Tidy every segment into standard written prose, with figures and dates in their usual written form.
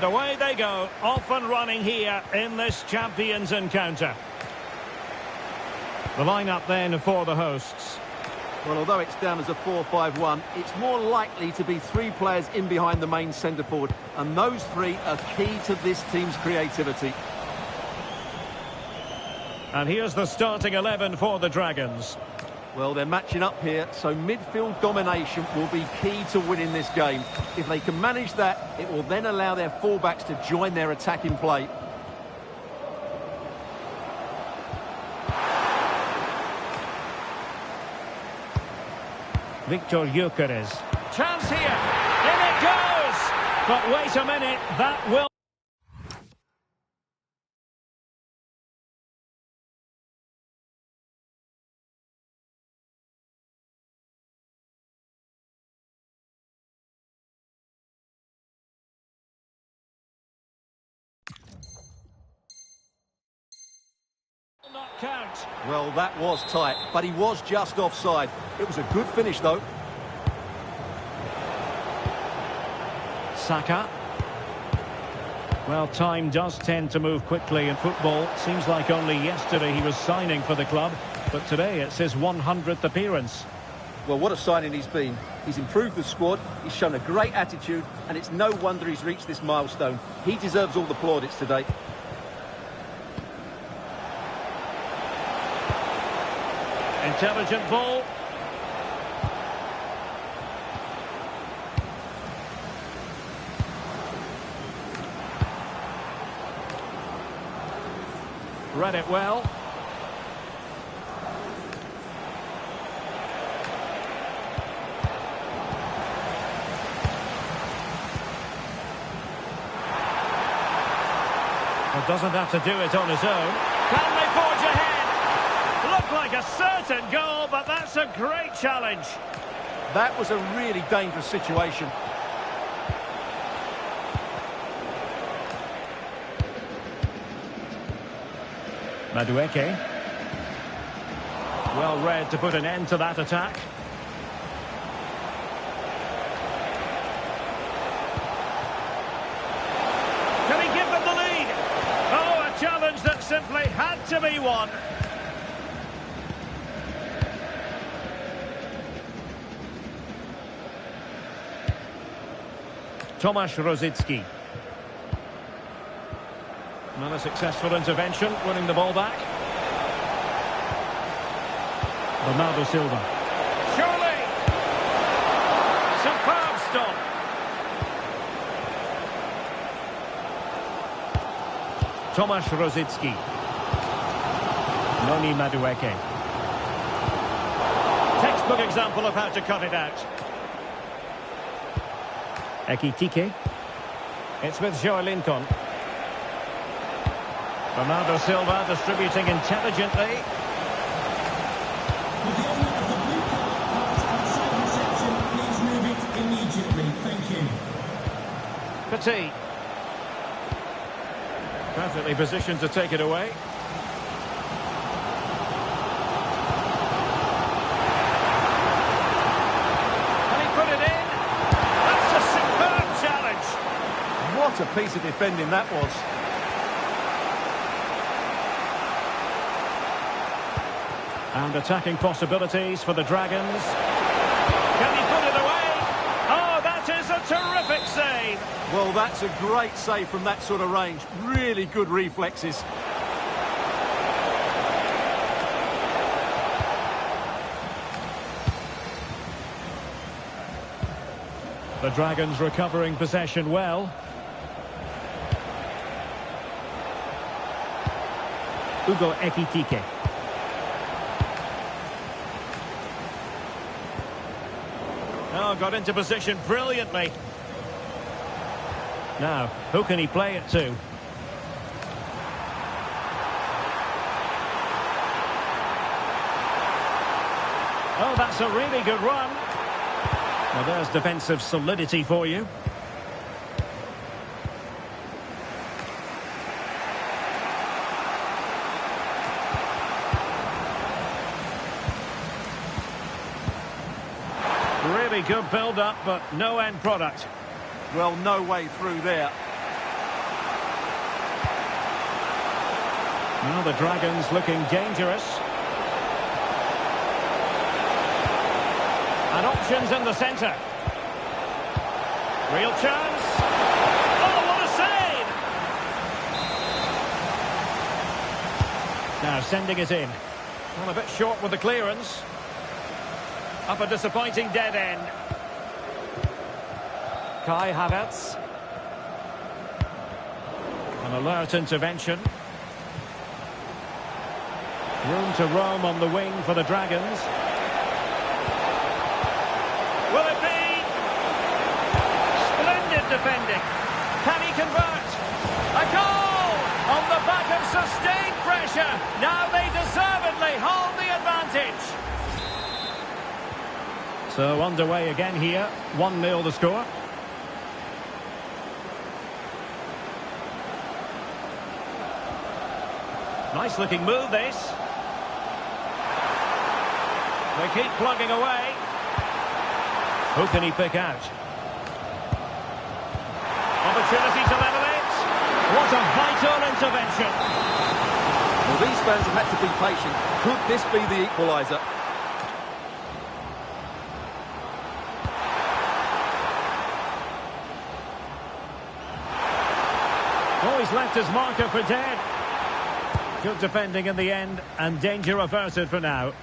And away they go, off and running here in this Champions encounter. The lineup then for the hosts. Well, although it's down as a 4-5-1, it's more likely to be three players in behind the main centre-forward. And those three are key to this team's creativity. And here's the starting 11 for the Dragons. Well, they're matching up here, so midfield domination will be key to winning this game. If they can manage that, it will then allow their fullbacks to join their attacking play. Victor Gyökeres. Chance here. In it goes. But wait a minute. That will... not count. Well, that was tight, but he was just offside. It was a good finish, though. Saka. Well, time does tend to move quickly in football. Seems like only yesterday he was signing for the club, but today it's his 100th appearance. Well, what a signing he's been. He's improved the squad, he's shown a great attitude, and it's no wonder he's reached this milestone. He deserves all the plaudits today. Intelligent ball. Read it well. Well, doesn't have to do it on his own. Can they forge ahead? Looked like a certain goal, but that's a great challenge. That was a really dangerous situation. Madueke. Well read to put an end to that attack. Can he give them the lead? Oh, a challenge that simply had to be won. Tomasz Rosicki. Not a successful intervention, winning the ball back. Bernardo Silva. Surely! Superb stop. Tomasz Rosicki. Noni Madueke. Textbook example of how to cut it out. Ekitike. It's with Joelinton. Bernardo Silva distributing intelligently. Please move it immediately. Thank you. Petit. Perfectly positioned to take it away. Can he put it in? That's a superb challenge. What a piece of defending that was. And attacking possibilities for the Dragons. Can he put it away? Oh, that is a terrific save. Well, that's a great save from that sort of range. Really good reflexes. The Dragons recovering possession well. Ugo Ekitike. Oh, got into position brilliantly. Now, who can he play it to? Oh, that's a really good run. Well, there's defensive solidity for you. Really good build-up, but no end product. Well, no way through there. Now the Dragons looking dangerous. And options in the centre. Real chance. Oh, what a save! Now sending it in. Well, a bit short with the clearance. Up a disappointing dead end. Kai Havertz. An alert intervention. Room to roam on the wing for the Dragons. Will it be? Splendid defending. Can he convert? A goal! On the back of sustained pressure. Now they deservedly hold the advantage. So underway again here. 1-0 the score. Nice looking move this. They keep plugging away. Who can he pick out? Opportunity to level it. What a vital intervention. Well, these fans have had to be patient. Could this be the equaliser? Oh, he's left his marker for dead. Good defending in the end, and danger averted for now.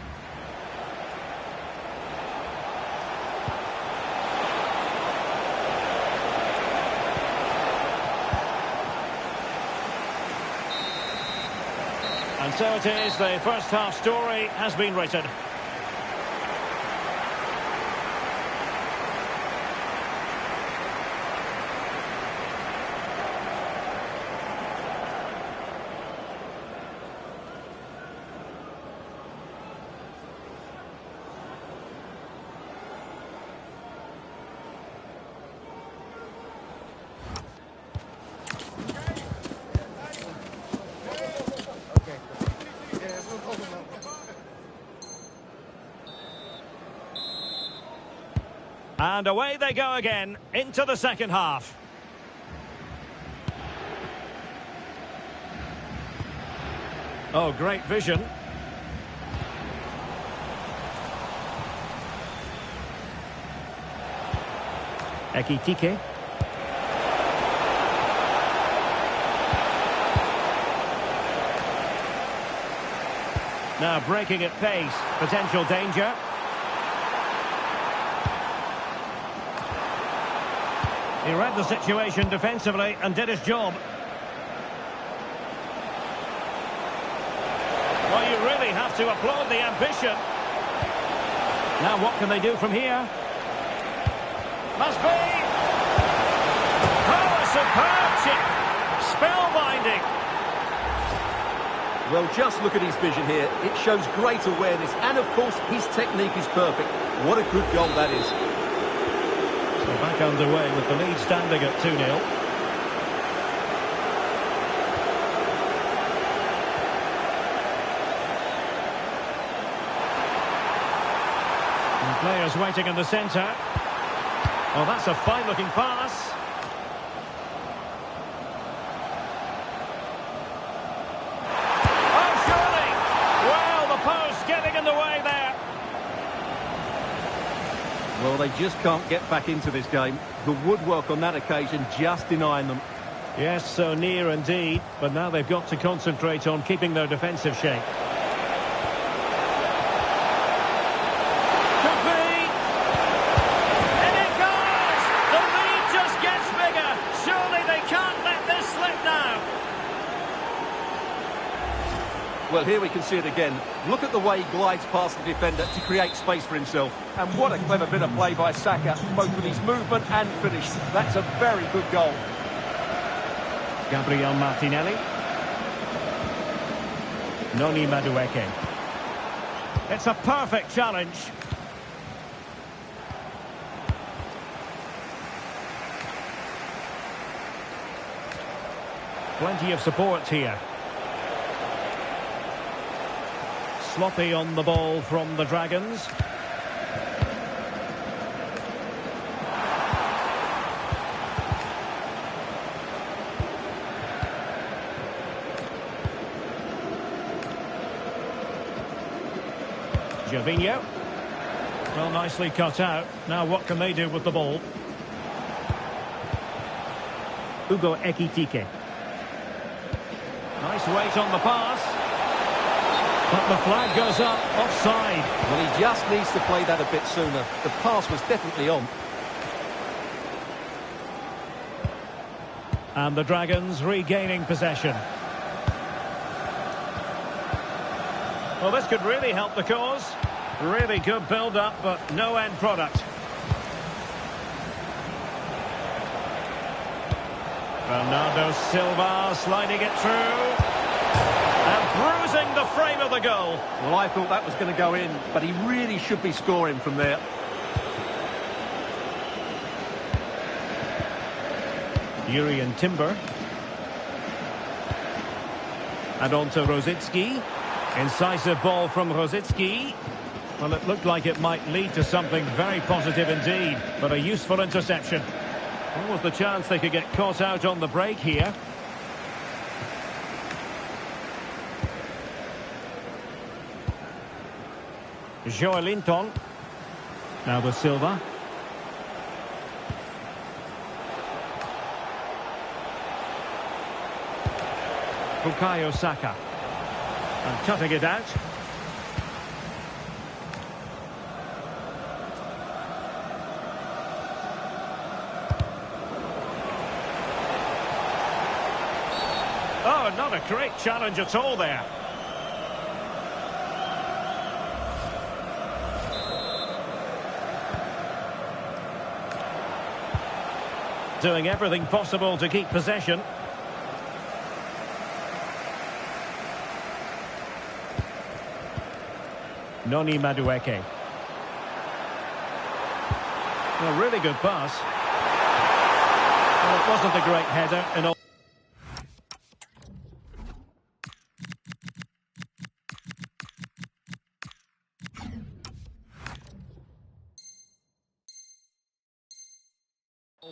And so it is, the first half story has been written. And away they go again, into the second half. Oh, great vision. Ekitike. Now breaking at pace, potential danger. He read the situation defensively and did his job. Well, you really have to applaud the ambition. Now what can they do from here? Must be! Oh, a superb chip! Spellbinding! Well, just look at his vision here. It shows great awareness, and of course, his technique is perfect. What a good goal that is. So back underway with the lead standing at 2-0. And players waiting in the centre. Oh, that's a fine-looking pass. Oh, surely! Well, the post getting in the way there. Well, they just can't get back into this game. The woodwork on that occasion just denying them. Yes, so near indeed, but now they've got to concentrate on keeping their defensive shape. Could be! And it goes! The lead just gets bigger! Surely they can't let this slip now! Well, here we can see it again. Look at the way he glides past the defender to create space for himself. And what a clever bit of play by Saka, both with his movement and finish. That's a very good goal. Gabriel Martinelli. Noni Madueke. It's a perfect challenge. Plenty of support here. Sloppy on the ball from the Dragons. Gervinho. Well, nicely cut out. Now what can they do with the ball? Hugo Ekitike. Nice weight on the pass. But the flag goes up, offside. Well, he just needs to play that a bit sooner. The pass was definitely on. And the Dragons regaining possession. Well, this could really help the cause. Really good build-up, but no end product. Bernardo Silva sliding it through. And bruising the frame of the goal. Well, I thought that was going to go in, but he really should be scoring from there. Jurriën Timber. And on to Rosicky. Incisive ball from Rosicky. Well, it looked like it might lead to something very positive indeed, but a useful interception. What was the chance they could get caught out on the break here? Joelinton. Now with Silva. Bukayo Saka. And cutting it out. Oh, not a great challenge at all there. Doing everything possible to keep possession. Noni Madueke. A really good pass. Well, it wasn't a great header in all.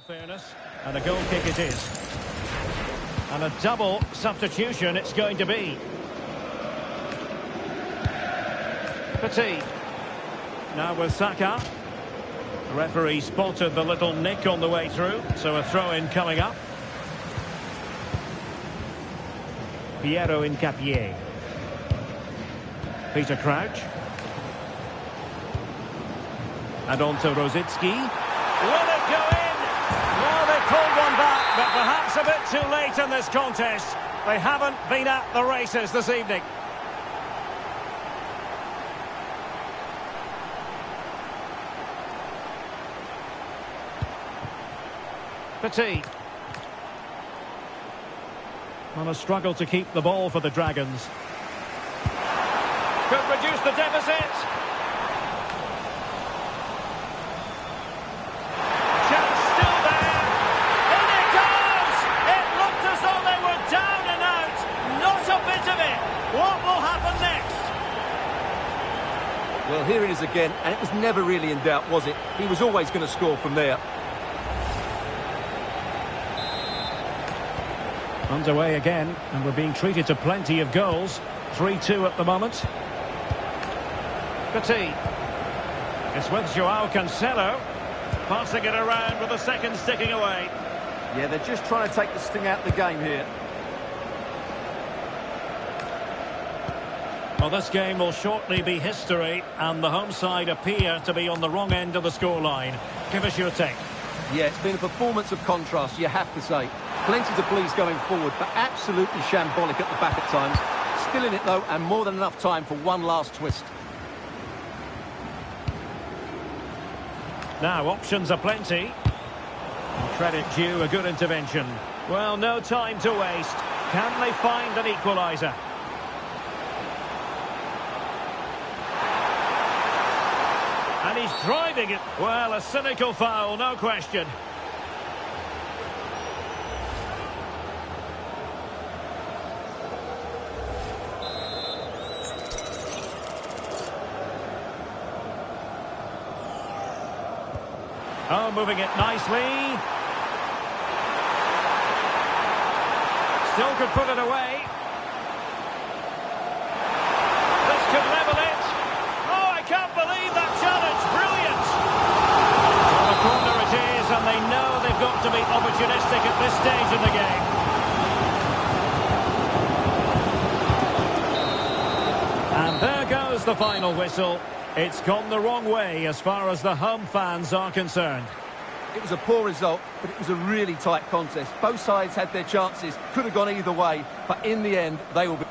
Fairness, and a goal kick it is. And a double substitution it's going to be. Petit. Now with Saka. The referee spotted the little nick on the way through, so a throw-in coming up. Piero Hincapié. Peter Crouch. And on to Rosicky. Will it go in? Well, they pulled one back, but perhaps a bit too late in this contest. They haven't been at the races this evening. Petit. On a struggle to keep the ball for the Dragons. Could reduce the deficit. Chance still there. In it goes! It looked as though they were down and out. Not a bit of it. What will happen next? Well, here it is again, and it was never really in doubt, was it? He was always going to score from there. Underway again, and we're being treated to plenty of goals. 3-2 at the moment. Petit. It's with Joao Cancelo. Passing it around with a second sticking away. Yeah, they're just trying to take the sting out of the game here. Well, this game will shortly be history, and the home side appear to be on the wrong end of the scoreline. Give us your take. Yeah, it's been a performance of contrast, you have to say. Plenty to please going forward, but absolutely shambolic at the back at times. Still in it, though, and more than enough time for one last twist. Now, options are plenty. Credit due, a good intervention. Well, no time to waste. Can they find an equaliser? And he's driving it. Well, a cynical foul, no question. Oh, moving it nicely. Still could put it away. This could level it. Oh, I can't is the final whistle. It's gone the wrong way as far as the home fans are concerned. It was a poor result, but it was a really tight contest. Both sides had their chances, could have gone either way, but in the end, they will be...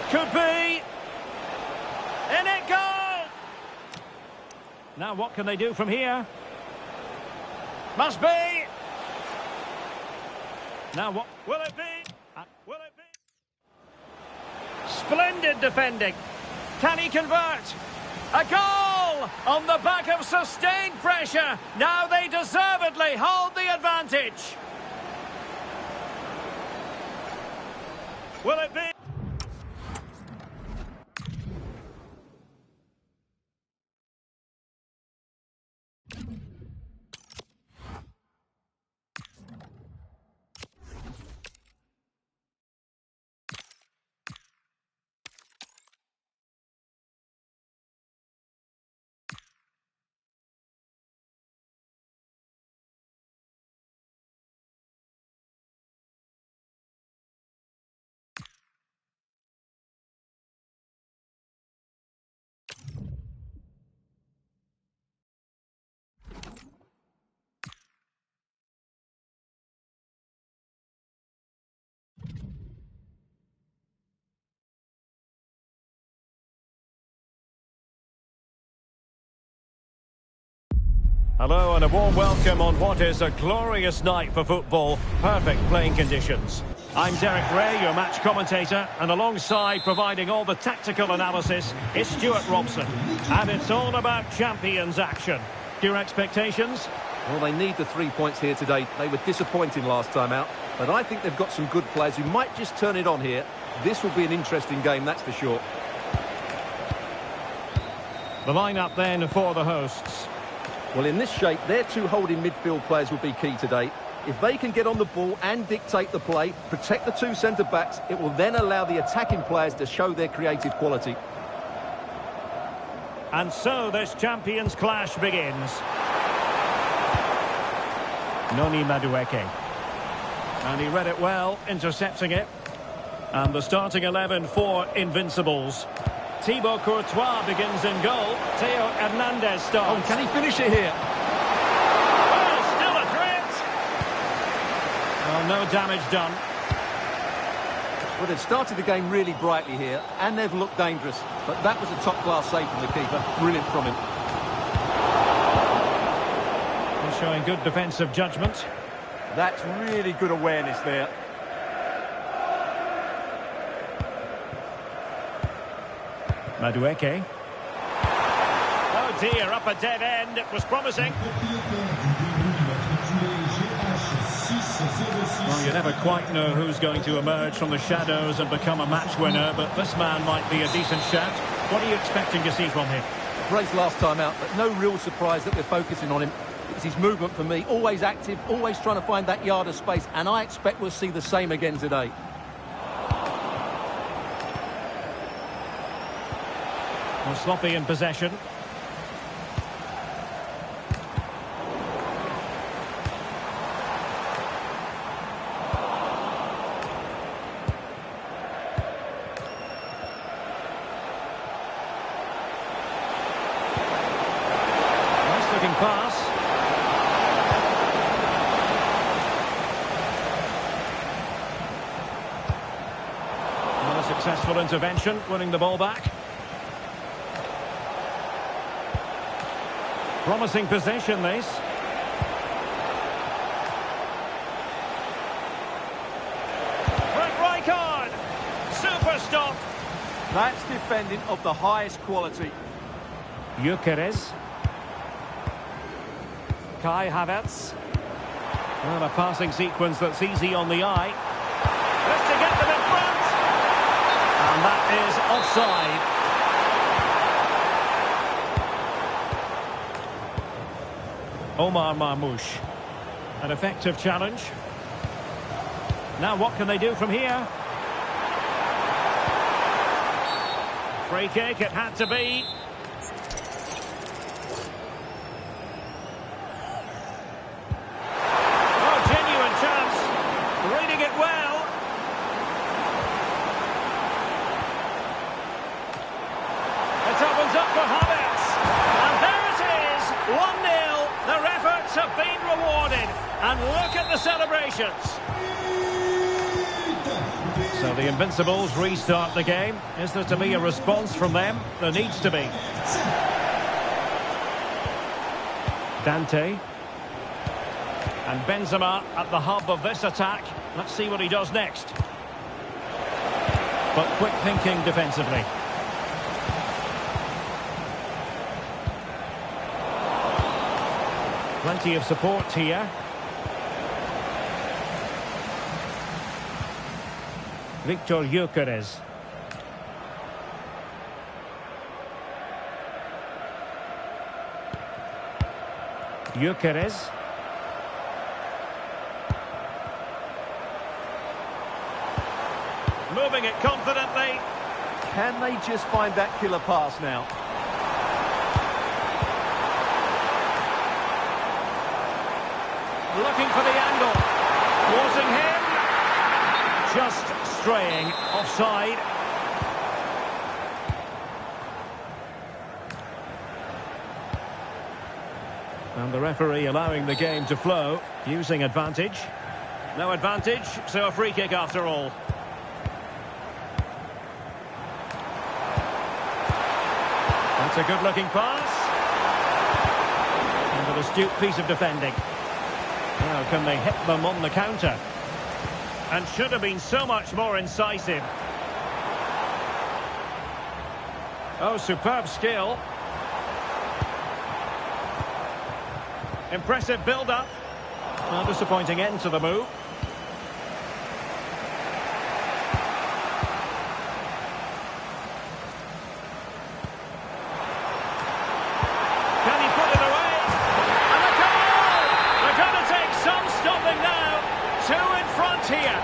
Could be. In it goes! Now what can they do from here? Must be! Now what will it be? Will it be? Splendid defending. Can he convert? A goal! On the back of sustained pressure. Now they deservedly hold the advantage. Will it be? Hello and a warm welcome on what is a glorious night for football. Perfect playing conditions. I'm Derek Ray, your match commentator, and alongside providing all the tactical analysis is Stuart Robson. And it's all about champions action. Your expectations? Well, they need the 3 points here today. They were disappointing last time out, but I think they've got some good players who might just turn it on here. This will be an interesting game, that's for sure. The lineup then for the hosts. Well, in this shape, their two holding midfield players will be key today. If they can get on the ball and dictate the play, protect the two centre-backs, it will then allow the attacking players to show their creative quality. And so this champions clash begins. Noni Madueke. And he read it well, intercepting it. And the starting 11 for Invincibles. Thibaut Courtois begins in goal. Theo Hernandez starts. Oh, can he finish it here? Oh, still a threat. Well, no damage done. Well, they've started the game really brightly here, and they've looked dangerous. But that was a top-class save from the keeper. Brilliant from him. He's showing good defensive judgment. That's really good awareness there. Madueke. Oh dear, up a dead end. It was promising. Well, you never quite know who's going to emerge from the shadows and become a match winner, but this man might be a decent shout. What are you expecting to see from him? Brace last time out, but no real surprise that we're focusing on him. It's his movement for me. Always active, always trying to find that yard of space, and I expect we'll see the same again today. Well, sloppy in possession. Nice looking pass. Well, a successful intervention, winning the ball back. Promising possession, this. Frank Rijkaard. Super stop. That's defending of the highest quality. Gyökeres. Kai Havertz. Well, a passing sequence that's easy on the eye. Just to get them in front. And that is offside. Omar Marmoush. An effective challenge. Now what can they do from here? Free kick, it had to be. Oh, genuine chance. Reading it well. It opens up for Havertz. And there it is, 1-0. Their efforts have been rewarded. And look at the celebrations. So the Invincibles restart the game. Is there to be a response from them? There needs to be. Dante. And Benzema at the hub of this attack. Let's see what he does next. But quick thinking defensively. Plenty of support here. Victor Gyökeres. Gyökeres. Moving it confidently. Can they just find that killer pass now? Looking for the angle. Wasn't him. Just straying offside. And the referee allowing the game to flow, using advantage. No advantage, so a free kick after all. That's a good-looking pass. And an astute piece of defending. Now can they hit them on the counter? And should have been so much more incisive. Oh, superb skill. Impressive build-up. Well, disappointing end to the move. Can he put it away? And a goal! They're going to take some stopping now. 2 in front here.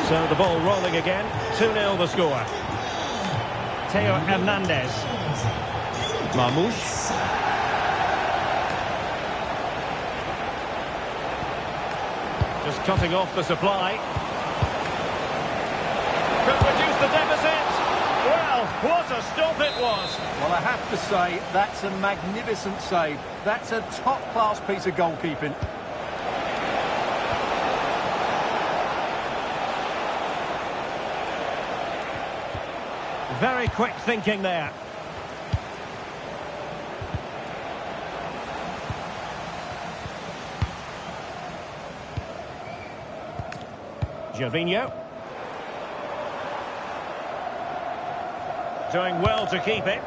So the ball rolling again. 2-0 the score. Theo Hernandez. Marmoush. Just cutting off the supply. Could reduce the deficit. Well, what a stop it was. Well, I have to say, that's a magnificent save. That's a top-class piece of goalkeeping. Very quick thinking there. Gervinho. Doing well to keep it.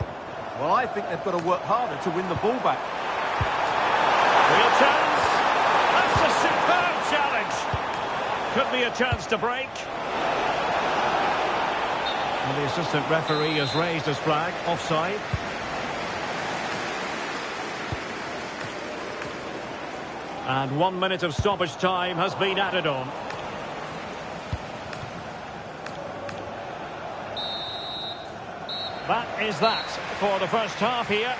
Well, I think they've got to work harder to win the ball back. Real chance. That's a superb challenge. Could be a chance to break. And the assistant referee has raised his flag. Offside. And 1 minute of stoppage time has been added on. That is that for the first half here.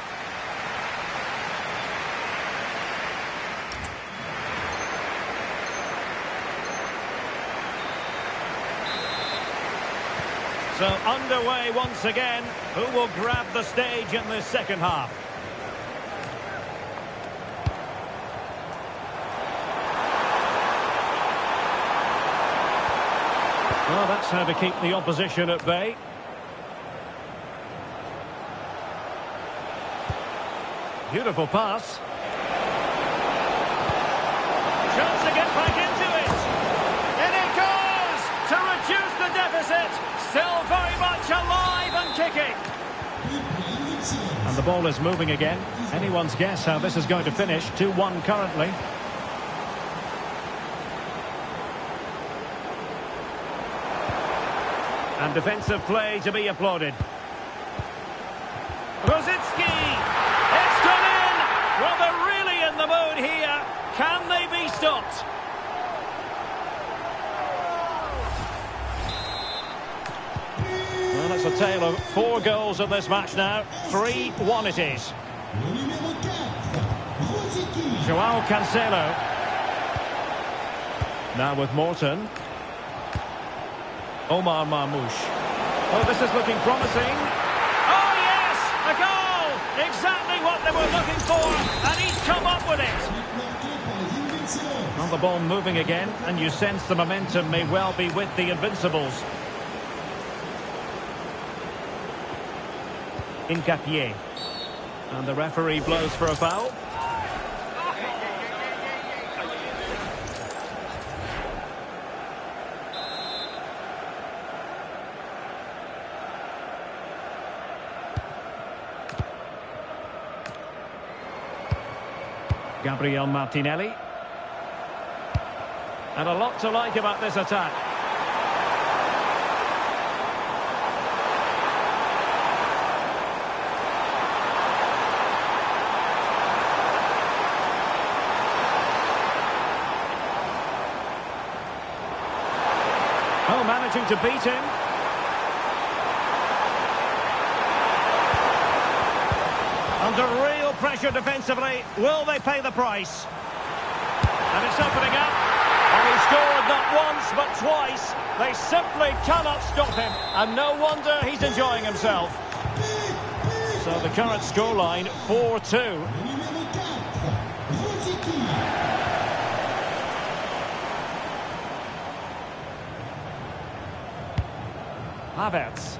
So underway once again. Who will grab the stage in this second half? Well, that's how to keep the opposition at bay. Beautiful pass. Chance to get back into it. In it goes to reduce the deficit. Still very much alive and kicking. And the ball is moving again. Anyone's guess how this is going to finish. 2-1 currently. And defensive play to be applauded. Rosicki! It's gone in! Well, they're really in the mood here. Can they be stopped? tale of 4 goals in this match now. 3-1 it is. Joao Cancelo. Now with Morton. Omar Marmoush. Oh, this is looking promising. Oh, yes! A goal! Exactly what they were looking for, and he's come up with it. On the ball moving again, and you sense the momentum may well be with the Invincibles. Hincapié. And the referee blows for a foul. Gabriel Martinelli. And a lot to like about this attack. Oh, managing to beat him. Under real pressure defensively. Will they pay the price? And it's opening up. And he scored not once but twice. They simply cannot stop him. And no wonder he's enjoying himself. So the current scoreline, 4-2. Havertz.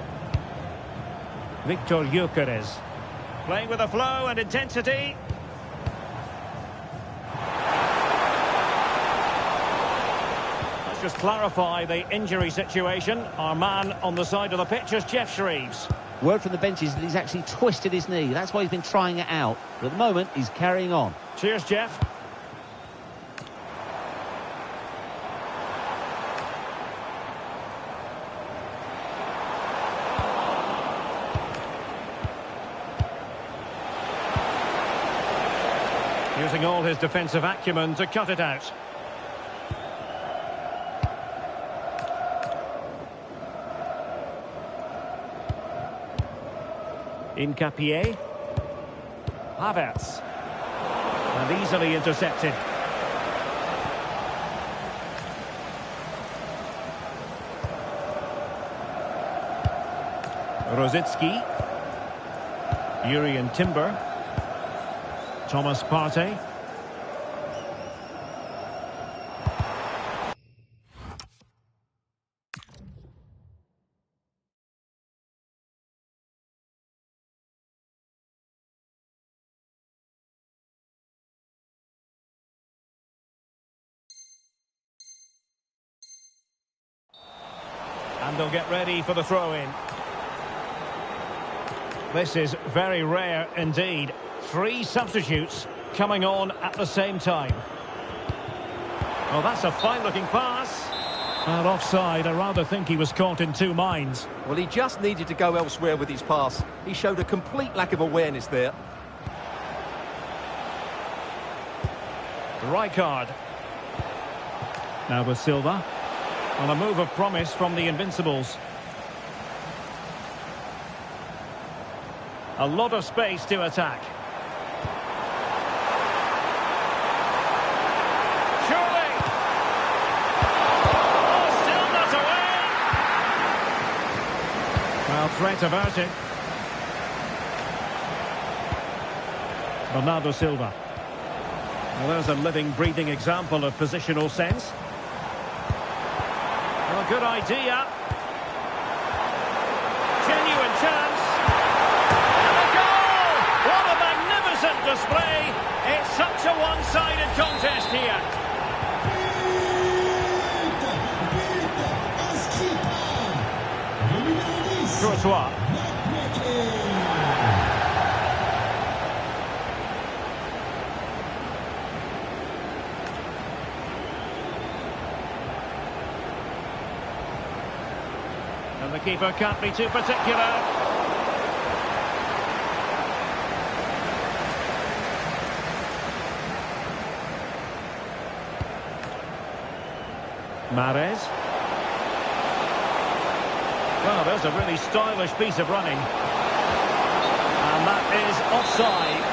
Victor Gyökeres. Playing with a flow and intensity. Let's just clarify the injury situation. Our man on the side of the pitch is Geoff Shreeves. Word from the bench is that he's actually twisted his knee. That's why he's been trying it out. But at the moment, he's carrying on. Cheers, Geoff. Using all his defensive acumen to cut it out. Hincapié. Havertz. And easily intercepted. Rosicky. Jurrien Timber. Thomas Partey. And they'll get ready for the throw-in. This is very rare indeed. 3 substitutes coming on at the same time. Well, that's a fine-looking pass. And offside, I rather think he was caught in 2 minds. Well, he just needed to go elsewhere with his pass. He showed a complete lack of awareness there. Rijkaard. Now with Silva. On a move of promise from the Invincibles. A lot of space to attack. Surely! Oh, still not away! Well, threat averted. Bernardo Silva. Well, there's a living, breathing example of positional sense. Well, good idea. Genuine chance. And a goal! What a magnificent display. It's such a one-sided contest here. Courtois. And the keeper can't be too particular. Mahrez. Well, there's a really stylish piece of running. And that is offside.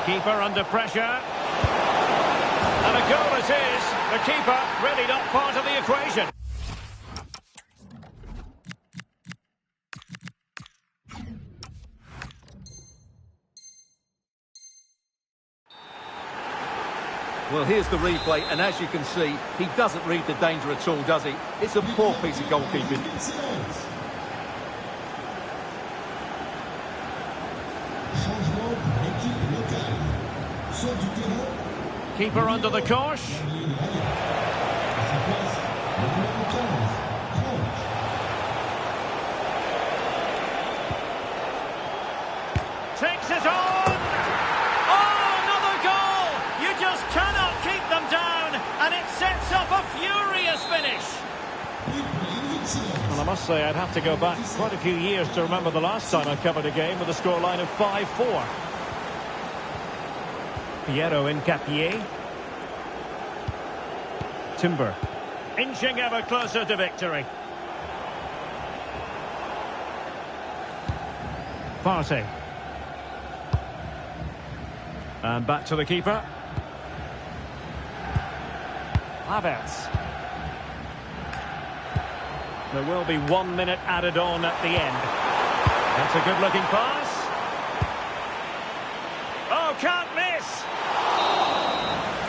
Keeper under pressure. And a goal it is. The keeper really not part of the equation. Well, here's the replay, and as you can see, he doesn't read the danger at all, does he? It's a poor piece of goalkeeping. Keeper under the cosh. Takes it on! Oh, another goal! You just cannot keep them down, and it sets up a furious finish. Well, I must say, I'd have to go back quite a few years to remember the last time I covered a game with a scoreline of 5-4. Piero Hincapié. Timber. Inching ever closer to victory. Partey. And back to the keeper. Havertz. There will be 1 minute added on at the end. That's a good-looking pass. Oh, can't miss!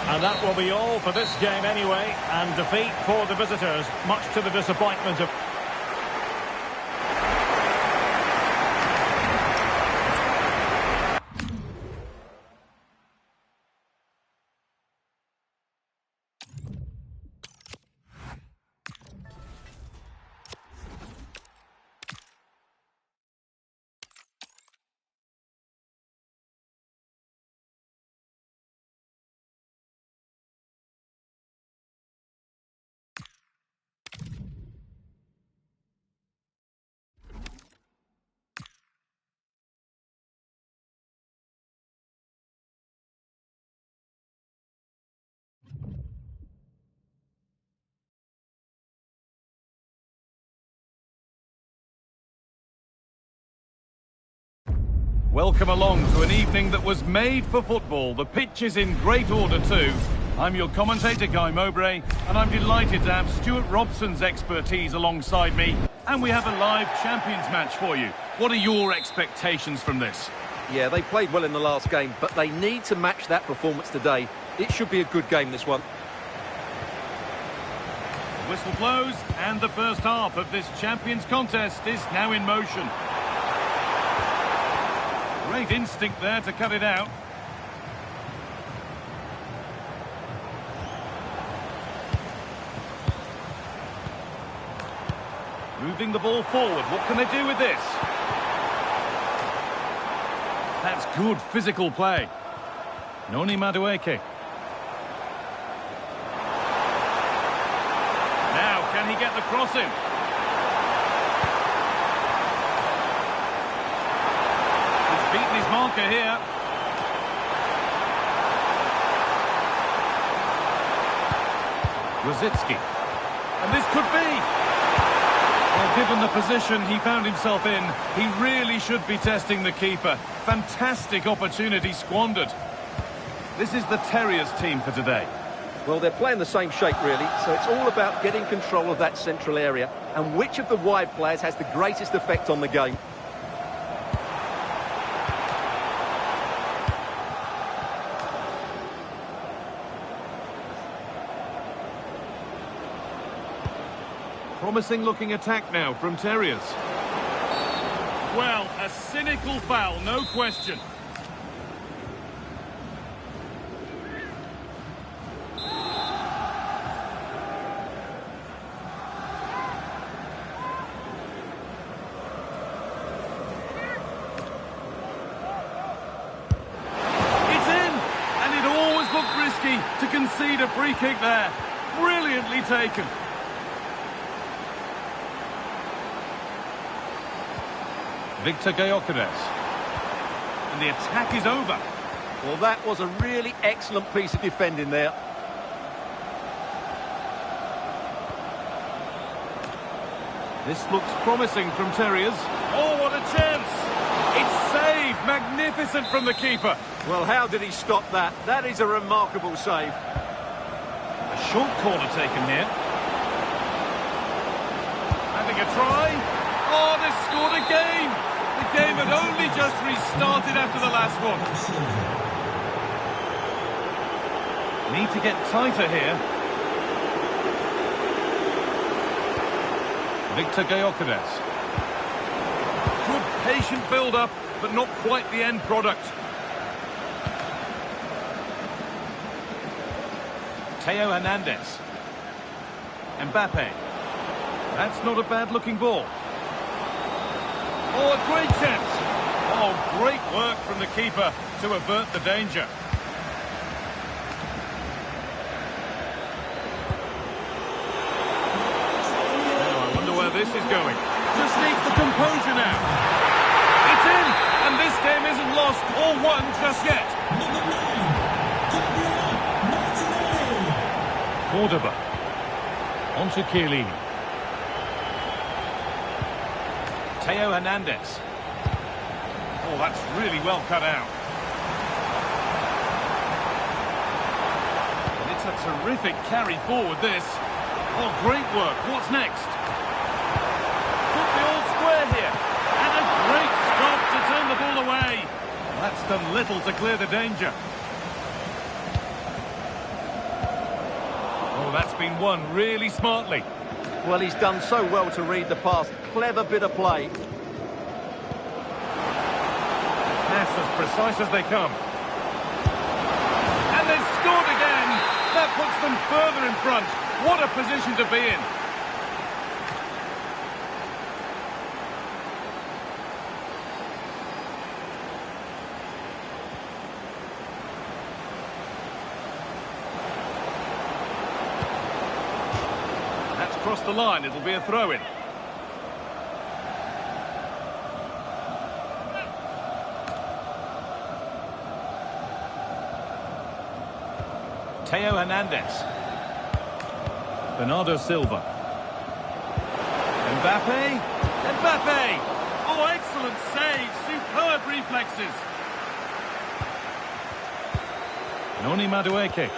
And that will be all for this game anyway. And defeat for the visitors, much to the disappointment of... Welcome along to an evening that was made for football. The pitch is in great order too. I'm your commentator, Guy Mowbray, and I'm delighted to have Stuart Robson's expertise alongside me. And we have a live Champions match for you. What are your expectations from this? Yeah, they played well in the last game, but they need to match that performance today. It should be a good game, this one. The whistle blows, and the first half of this Champions contest is now in motion. Great instinct there to cut it out. Moving the ball forward. What can they do with this? That's good physical play. Noni Madueke. Now, can he get the cross in? Beaten his marker here. Rosicky. And this could be. Well, given the position he found himself in, he really should be testing the keeper. Fantastic opportunity squandered. This is the Terriers team for today. Well, they're playing the same shape, really, so it's all about getting control of that central area and which of the wide players has the greatest effect on the game. Promising looking attack now from Terriers. Well, a cynical foul, no question. It's in! And it always looked risky to concede a free kick there. Brilliantly taken. Victor Gyökeres. And the attack is over. Well, that was a really excellent piece of defending there. This looks promising from Terriers. Oh, what a chance! It's saved! Magnificent from the keeper. Well, how did he stop that? That is a remarkable save. A short corner taken here. Having a try. Oh, they scored again! The game had only just restarted after the last one. Need to get tighter here. Victor Gyökeres. Good patient build-up, but not quite the end product. Theo Hernandez. Mbappe. That's not a bad-looking ball. Oh, a great chance. Oh, great work from the keeper to avert the danger. This is going. Just needs the composure now. It's in, and this game isn't lost or won just yet. Number 9, Gabriel Martinelli. Cordoba. On to Chiellini. Theo Hernandez. Oh, that's really well cut out. And it's a terrific carry forward, this. Oh, great work. What's next? Here, and a great stop to turn the ball away. That's done little to clear the danger. Oh, that's been won really smartly. Well, he's done so well to read the pass. Clever bit of play. Pass as precise as they come. And they've scored again. That puts them further in front. What a position to be in. Across the line, it'll be a throw-in. Theo Hernandez. Bernardo Silva. Mbappe. Mbappe! Oh, excellent save. Superb reflexes. Noni Madueke.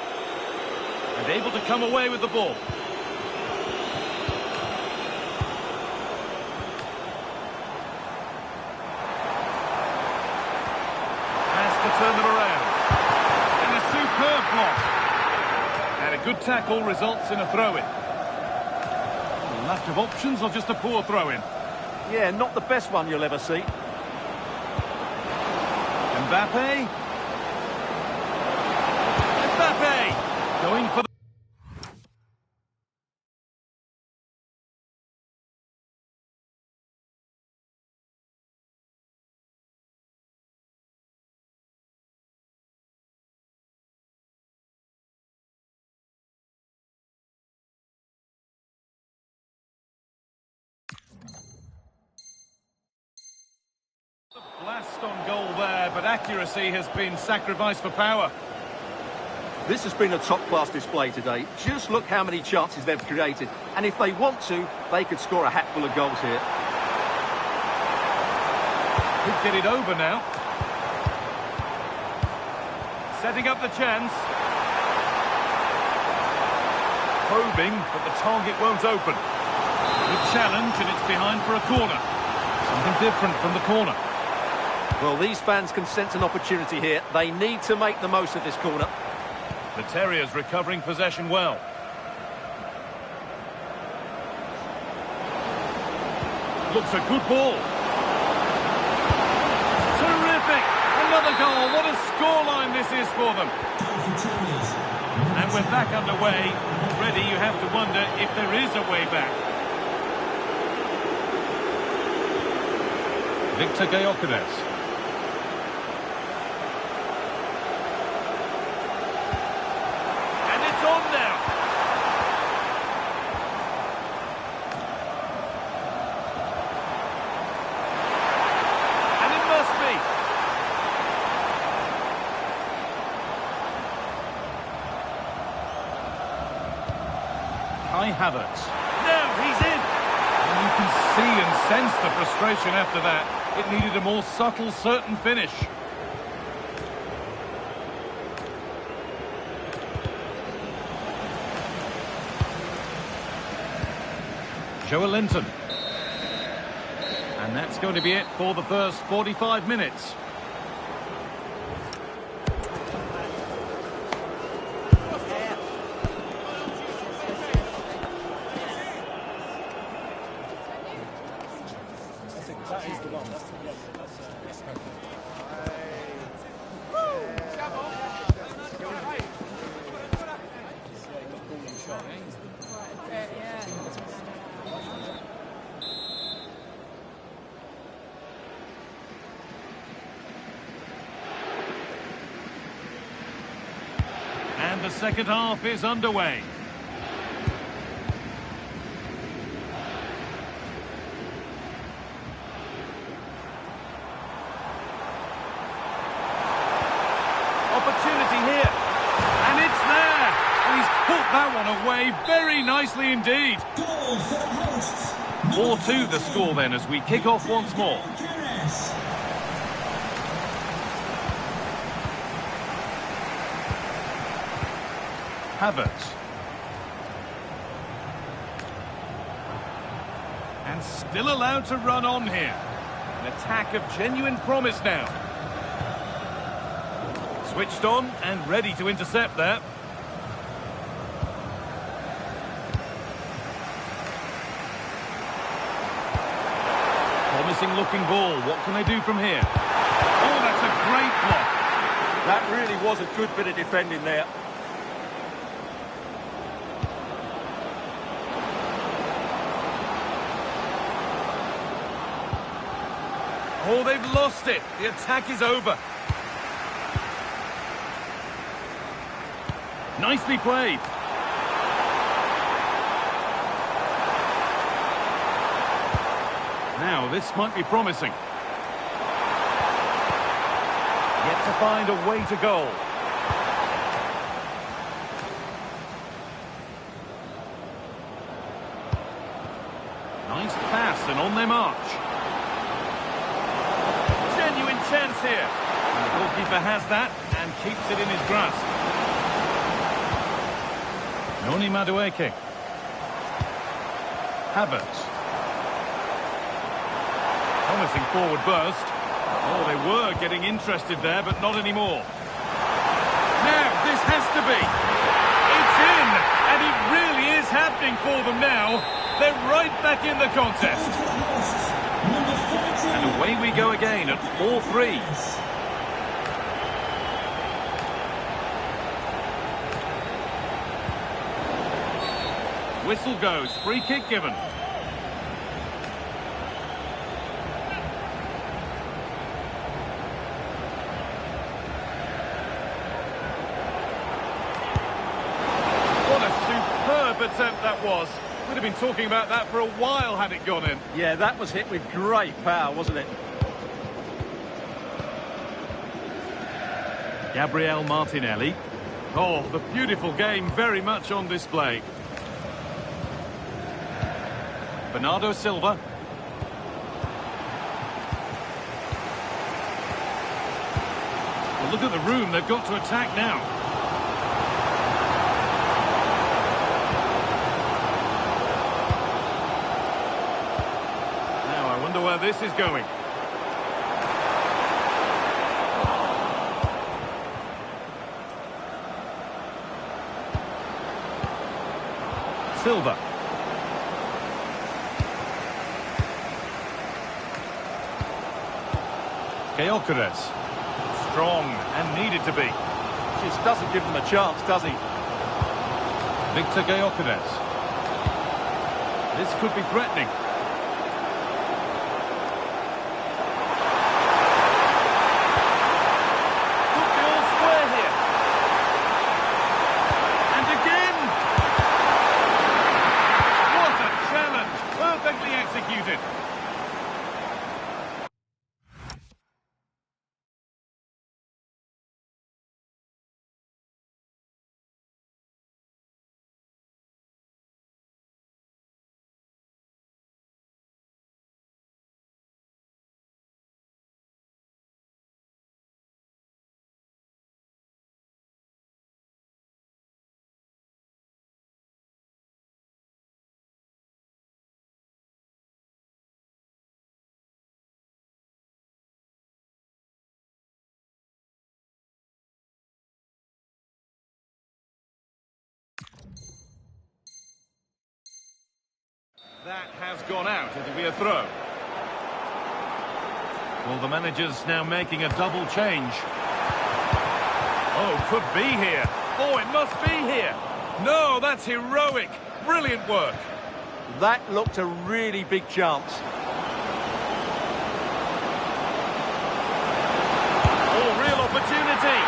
And able to come away with the ball. Turn them around. And a superb block. And a good tackle results in a throw-in. Lack of options or just a poor throw-in? Yeah, not the best one you'll ever see. Mbappe. Mbappe! Going for the... Blast on goal there, but accuracy has been sacrificed for power. This has been a top-class display today. Just look how many chances they've created. And if they want to, they could score a hatful of goals here. Could get it over now. Setting up the chance. Probing, but the target won't open. Good challenge, and it's behind for a corner. Something different from the corner. Well, these fans can sense an opportunity here. They need to make the most of this corner. The Terriers recovering possession well. Looks a good ball. Terrific! Another goal. What a scoreline this is for them. And we're back underway. Already you have to wonder if there is a way back. Victor Gyökeres. Havertz. Now he's in! And you can see and sense the frustration after that. It needed a more subtle, certain finish. Joelinton. And that's going to be it for the first 45 minutes. And the second half is underway. Opportunity here. And it's there. And he's put that one away very nicely indeed. Goal for the hosts. 4-2 the score then as we kick off once more. Keres. Havertz. And still allowed to run on here. An attack of genuine promise now. Switched on and ready to intercept there. Promising looking ball. What can they do from here? Oh, that's a great block. That really was a good bit of defending there. Oh, they've lost it. The attack is over. Nicely played. Now, this might be promising. Yet to find a way to goal. Nice pass and on their march. Genuine chance here. And the goalkeeper has that and keeps it in his grasp. Noni Madueke. Havertz. Promising forward burst. Oh, they were getting interested there, but not anymore. Now, this has to be. It's in! And it really is happening for them now. They're right back in the contest. To the hosts. Number 13. And away we go again at 4-3. Whistle goes, free kick given. What a superb attempt that was. We'd have been talking about that for a while had it gone in. Yeah, that was hit with great power, wasn't it? Gabriel Martinelli. Oh, the beautiful game very much on display. Bernardo Silva. Well, look at the room they've got to attack now. Now, I wonder where this is going. Silva. Gyökeres. Strong and needed to be. Just doesn't give them a chance, does he? Victor Gyökeres. This could be threatening. Could be all square here. And again! What a challenge! Perfectly executed. That has gone out. It'll be a throw. Well, the manager's now making a double change. Oh, could be here. Oh, it must be here. No, that's heroic. Brilliant work. That looked a really big chance. Oh, real opportunity.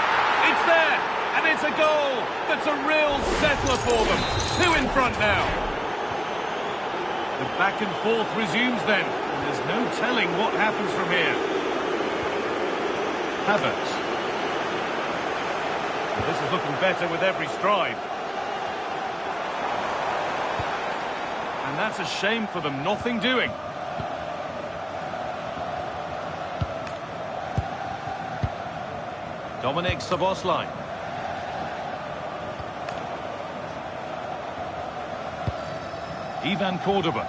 It's there, and it's a goal. That's a real settler for them. 2 in front now. The back and forth resumes then. And there's no telling what happens from here. Havertz. Well, this is looking better with every stride. And that's a shame for them. Nothing doing. Dominik Szoboszlai. Ivan Cordoba.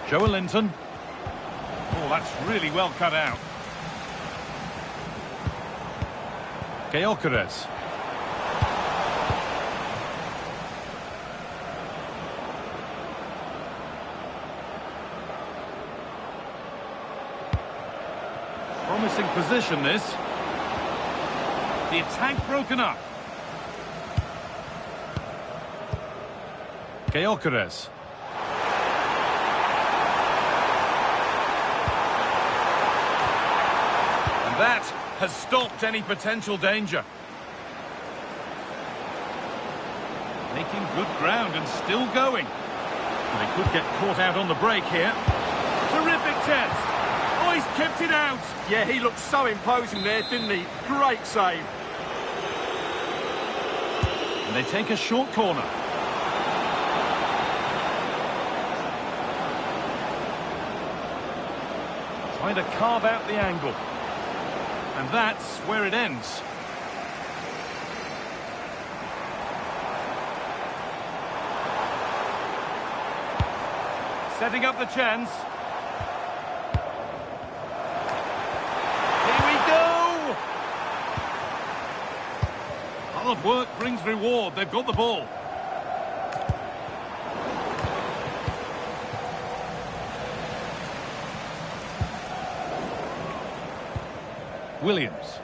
Joelinton. Oh, that's really well cut out. Gyökeres. Promising position, this. The attack broken up. Gyökeres. And that has stopped any potential danger. Making good ground and still going. They could get caught out on the break here. Terrific chance. Oh, he's kept it out. Yeah, he looked so imposing there, didn't he? Great save. And they take a short corner. Trying to carve out the angle. And that's where it ends. Setting up the chance. Here we go! Hard work brings reward. They've got the ball. Williams.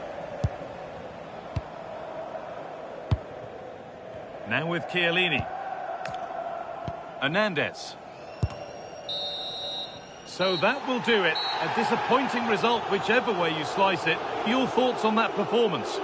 Now with Chiellini. Hernandez. So that will do it. A disappointing result, whichever way you slice it. Your thoughts on that performance?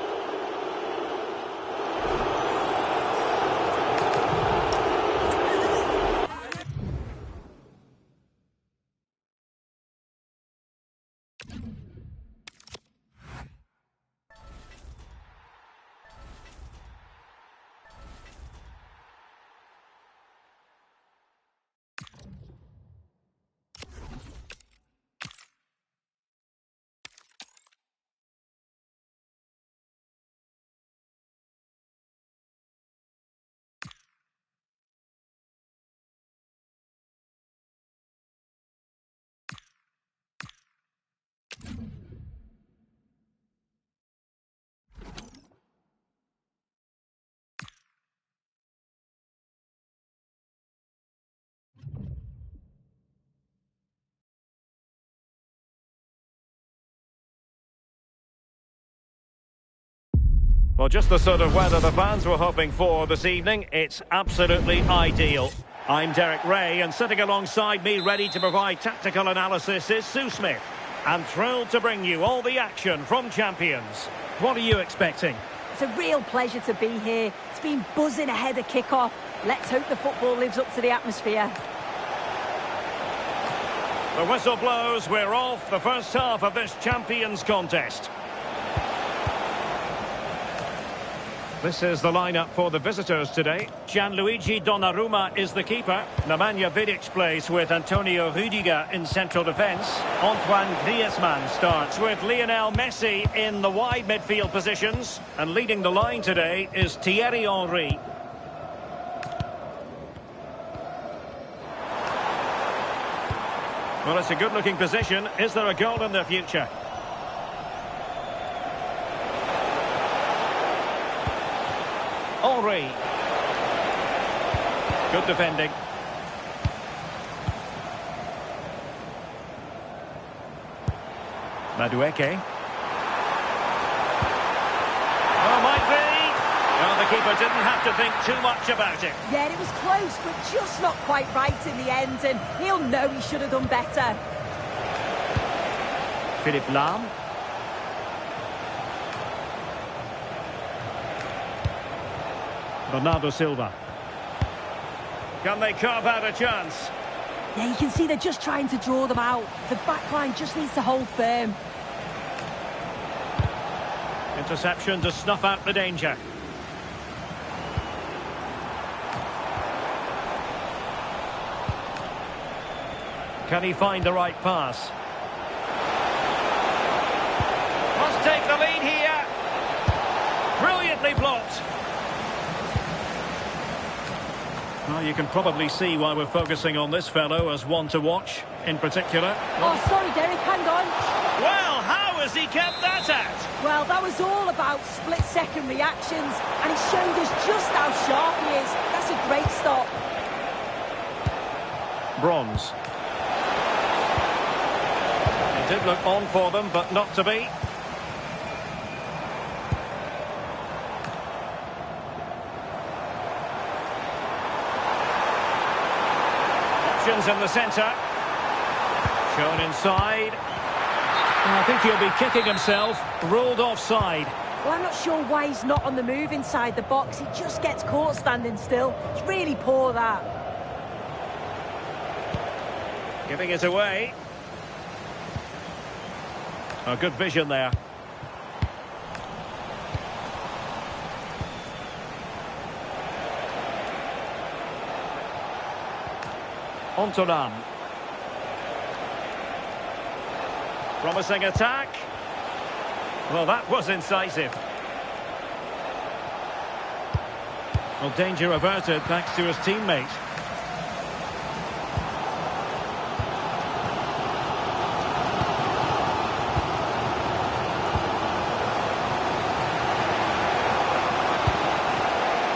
Well, just the sort of weather the fans were hoping for this evening. It's absolutely ideal. I'm Derek Ray, and sitting alongside me, ready to provide tactical analysis, is Sue Smith. And thrilled to bring you all the action from Champions. What are you expecting? It's a real pleasure to be here. It's been buzzing ahead of kick-off. Let's hope the football lives up to the atmosphere. The whistle blows. We're off the first half of this Champions contest. This is the lineup for the visitors today. Gianluigi Donnarumma is the keeper. Nemanja Vidic plays with Antonio Rüdiger in central defence. Antoine Griezmann starts with Lionel Messi in the wide midfield positions. And leading the line today is Thierry Henry. Well, it's a good-looking position. Is there a goal in the future? Henry. Good defending. Madueke. Oh, might be. Well, the keeper didn't have to think too much about it. Yeah, it was close, but just not quite right in the end, and he'll know he should have done better. Philippe Lahm. Bernardo Silva. Can they carve out a chance? Yeah, you can see they're just trying to draw them out. The back line just needs to hold firm. Interception to snuff out the danger. Can he find the right pass? Must take the lead here. Brilliantly blocked. Well, you can probably see why we're focusing on this fellow as one to watch in particular. Oh, sorry, Derek, hang on. Well, how has he kept that out? Well, that was all about split-second reactions, and it showed us just how sharp he is. That's a great stop. Bronze. It did look on for them, but not to be. Options in the centre. Shown inside. I think he'll be kicking himself. Ruled offside. Well, I'm not sure why he's not on the move inside the box. He just gets caught standing still. It's really poor, that. Giving it away. A good vision there. Ontolam. Promising attack. Well, that was incisive. Well, danger averted thanks to his teammate.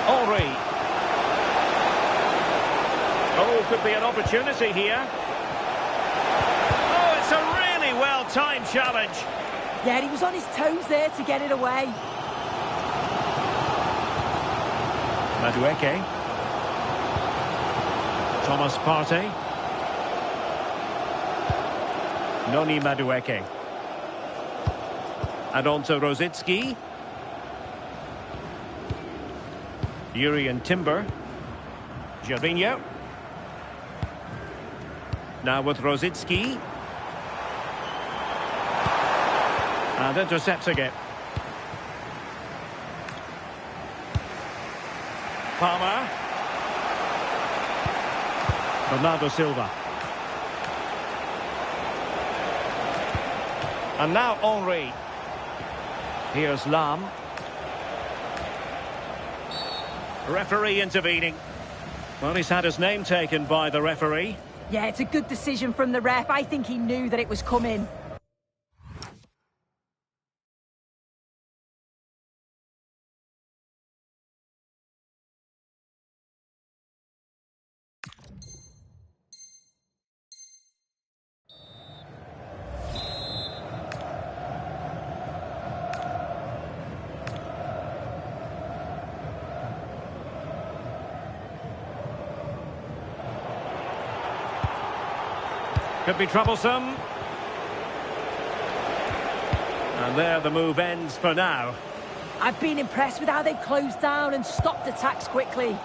Henry. Oh, could be an opportunity here. Oh, it's a really well-timed challenge. Yeah, he was on his toes there to get it away. Madueke. Thomas Partey. Noni Madueke. And on to Rosicki. Jurrien Timber. Gervinho. Now with Rosicki. And intercepts again. Palmer. Bernardo Silva. And now Henry. Here's Lahm. Referee intervening. Well, he's had his name taken by the referee. Yeah, it's a good decision from the ref. I think he knew that it was coming. Could be troublesome. And there the move ends for now. I've been impressed with how they've closed down and stopped attacks quickly.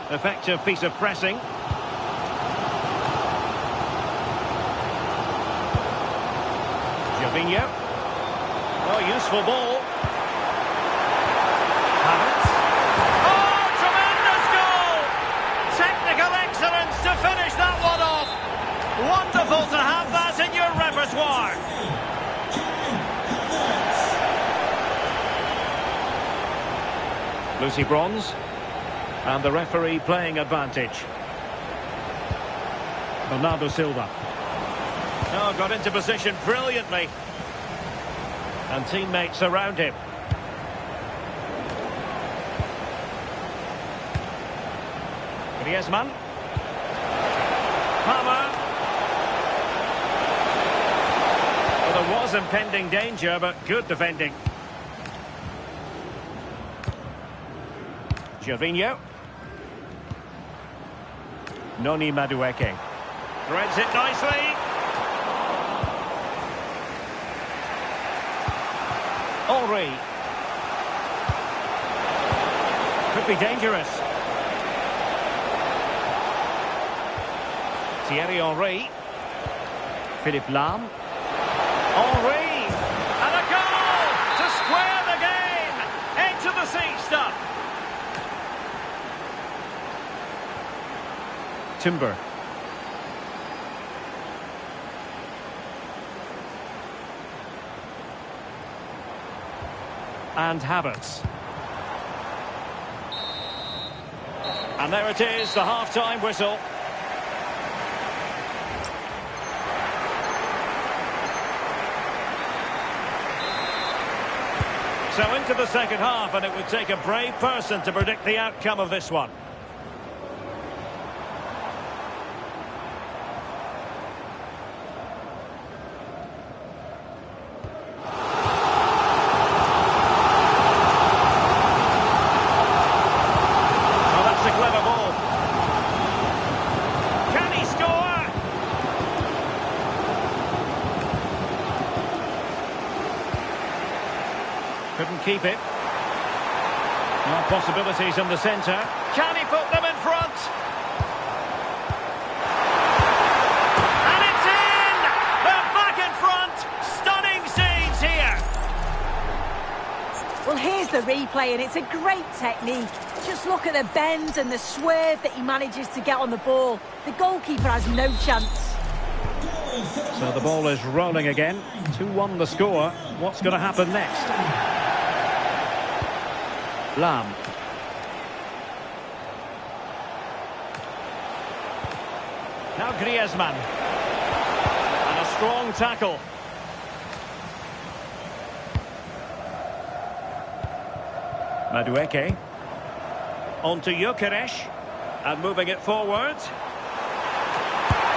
Effective piece of pressing. Gervinho. Oh, useful ball. Havertz. Oh, tremendous goal! Technical excellence to finish that one off. Wonderful to have that in your repertoire. Lucy Bronze. And the referee playing advantage. Bernardo Silva. Oh, got into position brilliantly. And teammates around him. Griezmann. Palmer. Well, there was impending danger, but good defending. Gervinho. Noni Madueke. Threads it nicely. Henry. Could be dangerous. Thierry Henry. Philippe Lahm. Henry. And a goal to square the game. Into the seat stuff. Timber. And Havertz. And there it is, the half-time whistle. So into the second half, and it would take a brave person to predict the outcome of this one. Couldn't keep it. More possibilities in the centre. Can he put them in front? And it's in! They're back in front! Stunning scenes here! Well, here's the replay, and it's a great technique. Just look at the bends and the swerve that he manages to get on the ball. The goalkeeper has no chance. So the ball is rolling again. 2-1 the score. What's going to happen next? Lahm. Now Griezmann. And a strong tackle. Madueke. On to Gyökeres. And moving it forward.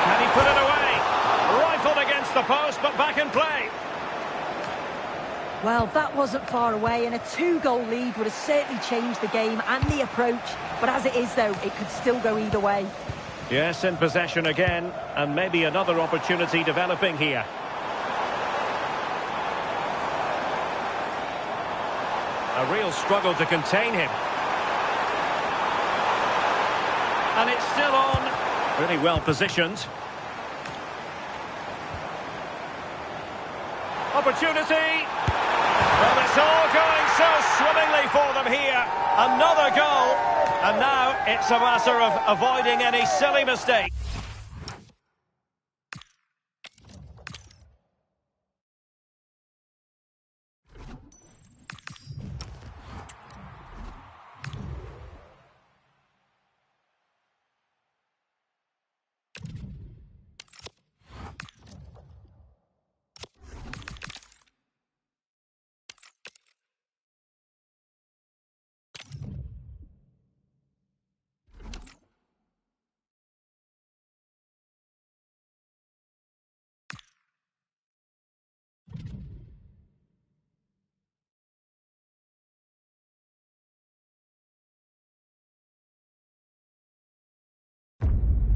Can he put it away? Rifled against the post, but back in play. Well, that wasn't far away, and a 2-goal lead would have certainly changed the game and the approach. But as it is, though, it could still go either way. Yes, in possession again, and maybe another opportunity developing here. A real struggle to contain him. And it's still on. Really well positioned. Opportunity. Well, it's all going so swimmingly for them here. Another goal. And now it's a matter of avoiding any silly mistakes.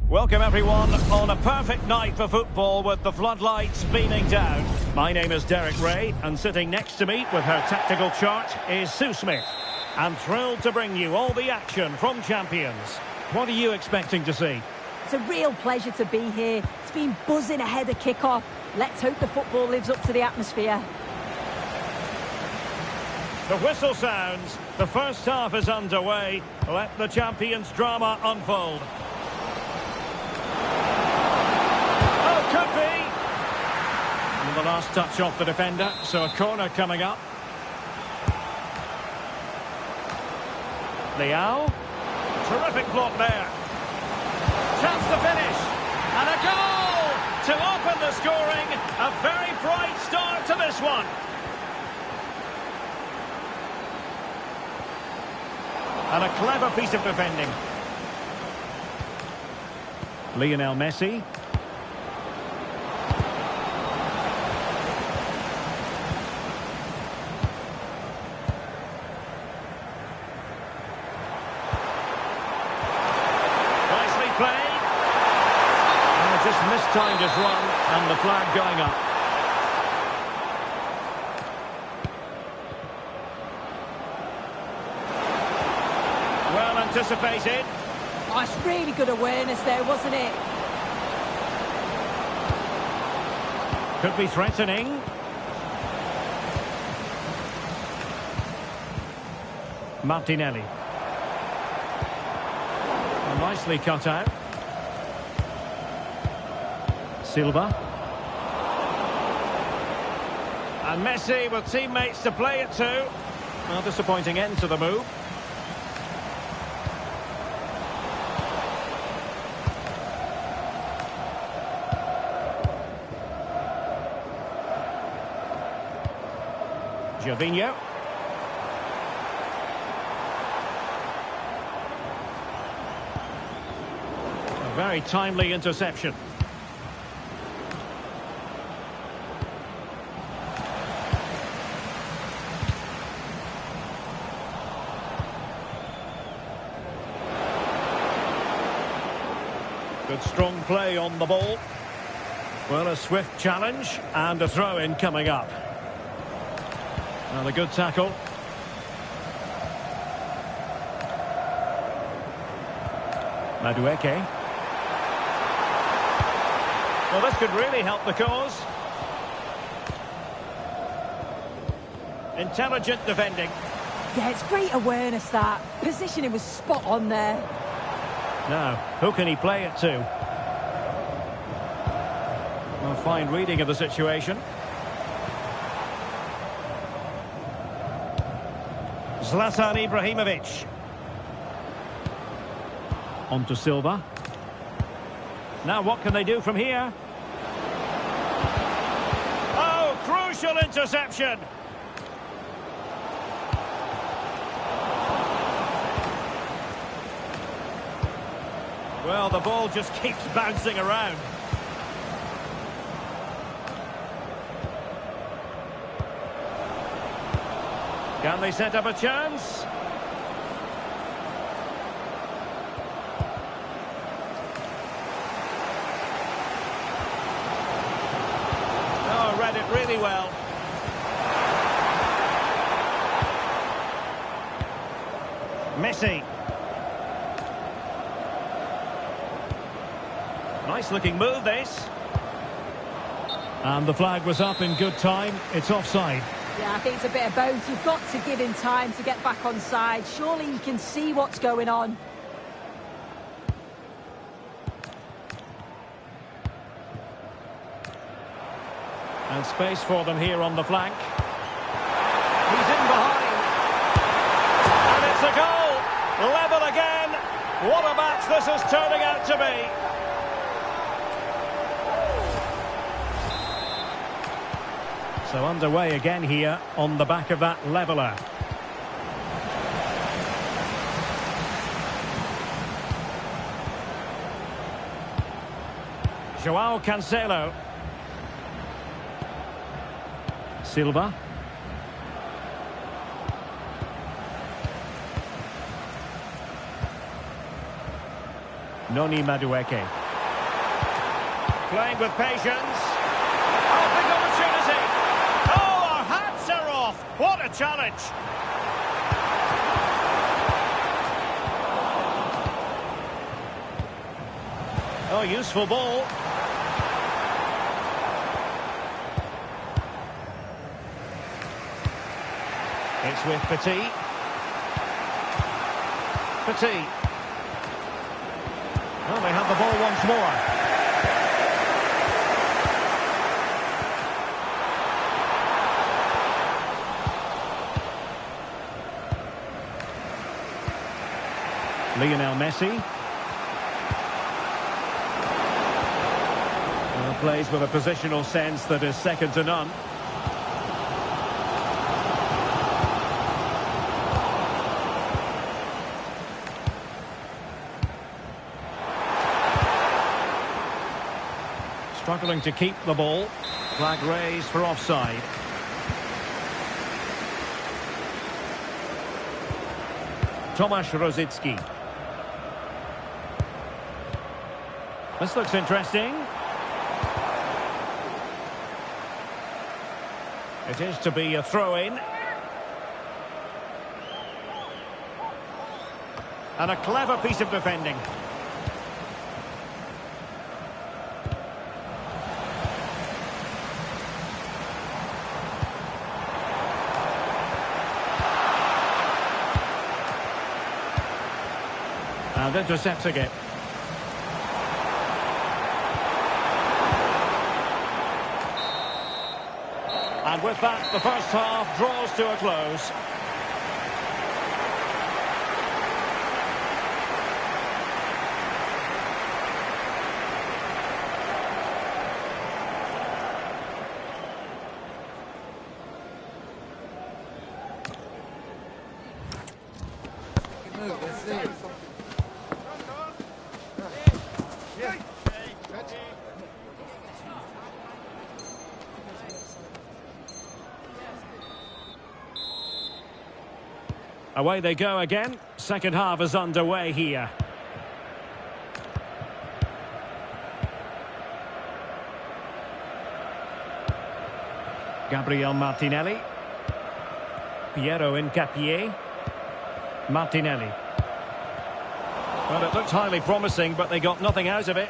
Welcome everyone on a perfect night for football with the floodlights beaming down. My name is Derek Ray, and sitting next to me with her tactical chart is Sue Smith. I'm thrilled to bring you all the action from Champions. What are you expecting to see? It's a real pleasure to be here. It's been buzzing ahead of kick-off. Let's hope the football lives up to the atmosphere. The whistle sounds. The first half is underway. Let the Champions drama unfold. Could be. And the last touch off the defender, so a corner coming up. Leao. Terrific block there. Chance to finish. And a goal to open the scoring. A very bright start to this one. And a clever piece of defending. Lionel Messi. Nicely played. Oh, just mistimed his run, and the flag going up. Well anticipated. Oh, it's really good awareness there, wasn't it? Could be threatening. Martinelli. Oh, nicely cut out. Silva. And Messi with teammates to play it to. Well, disappointing end to the move. Gervinho. A very timely interception. Good strong play on the ball. Well, a swift challenge and a throw-in coming up. And a good tackle. Madueke. Well, this could really help the cause. Intelligent defending. Yeah, it's great awareness, that. Positioning was spot on there. Now, who can he play it to? Well, fine reading of the situation. Zlatan Ibrahimovic. On to Silva. Now what can they do from here? Oh, crucial interception! Well, the ball just keeps bouncing around. Can they set up a chance? Oh, read it really well. Messi. Nice looking move, this. And the flag was up in good time. It's offside. Yeah, I think it's a bit of both. You've got to give him time to get back on side. Surely you can see what's going on. And space for them here on the flank. He's in behind. And it's a goal! Level again! What a match this is turning out to be! So underway again here on the back of that leveller. João Cancelo. Silva. Noni Madueke. Playing with patience. Oh, big opportunity. Oh, our hats are off. What a challenge. Oh, useful ball. It's with Petit. Petit. Well, they have the ball once more. Lionel Messi. Well, plays with a positional sense that is second to none. Struggling to keep the ball. Flag raised for offside. Tomasz Rosický. This looks interesting. It is to be a throw-in. And a clever piece of defending. And intercepting it. And with that, the first half draws to a close. Away they go again. Second half is underway here. Gabriel Martinelli. Piero Hincapié. Martinelli. Well, it looked highly promising, but they got nothing out of it.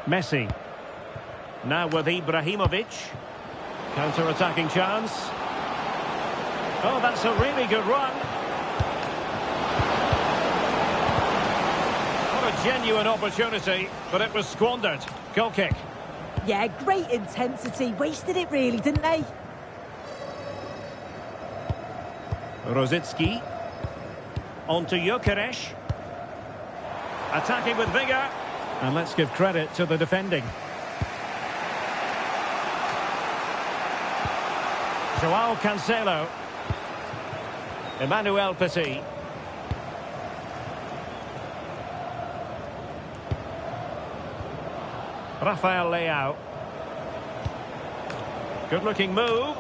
Messi. Now with Ibrahimovic. Counter-attacking chance. Oh, that's a really good run. What a genuine opportunity, but it was squandered. Goal kick. Yeah, great intensity. Wasted it really, didn't they? Rosický. On to Gyökeres. Attacking with vigour. And let's give credit to the defending. Joao Cancelo. Emmanuel Petit. Rafael Leao. Good looking move.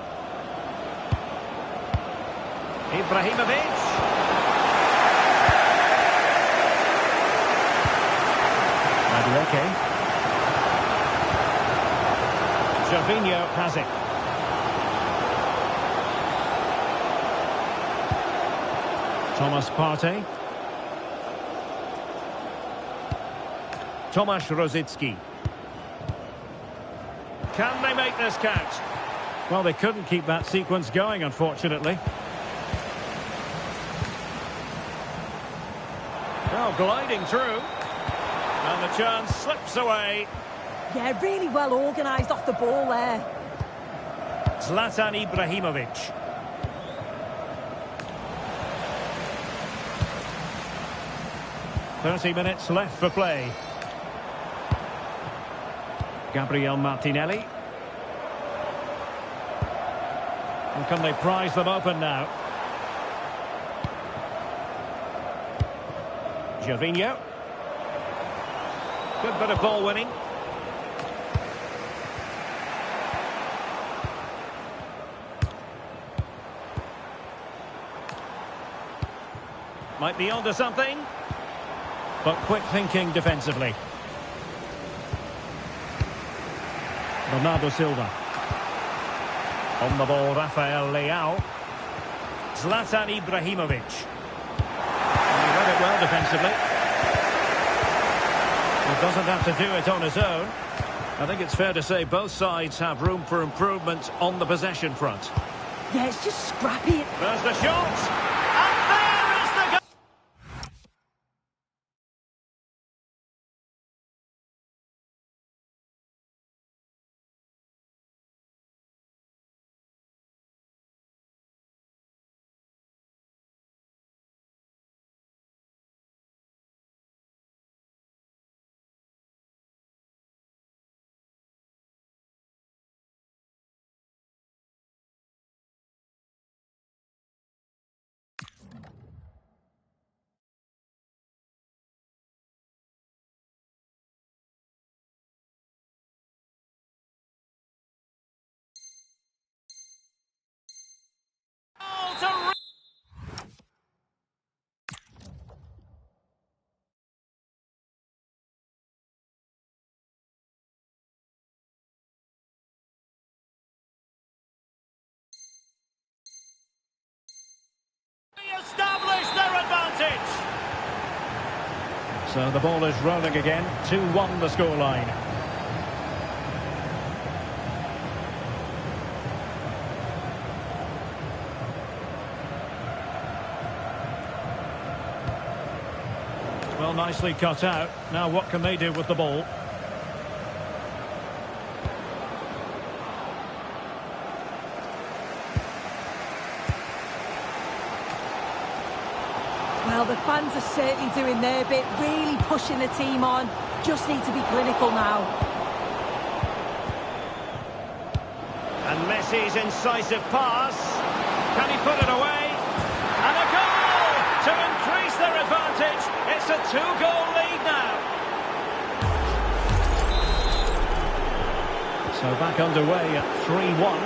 Ibrahimovic. Madueke. Gervinho has it. Thomas Partey. Tomasz Rosický. Can they make this count? Well, they couldn't keep that sequence going, unfortunately. Oh, gliding through. And the chance slips away. Yeah, really well organised off the ball there. Zlatan Ibrahimovic. "30 minutes left for play." Gabriel Martinelli. And can they prize them open now? Gervinho. Good bit of ball winning. Might be onto something. But quick thinking defensively. Bernardo Silva. On the ball, Rafael Leao. Zlatan Ibrahimovic. And he read it well defensively. He doesn't have to do it on his own. I think it's fair to say both sides have room for improvement on the possession front. Yeah, it's just scrappy. There's the shot. So the ball is rolling again. 2-1 the scoreline. Well, nicely cut out. Now what can they do with the ball? Well, the fans are certainly doing their bit, really pushing the team on. Just need to be clinical now. And Messi's incisive pass. Can he put it away? And a goal to increase their advantage. It's a 2-goal lead now. So back underway at 3-1.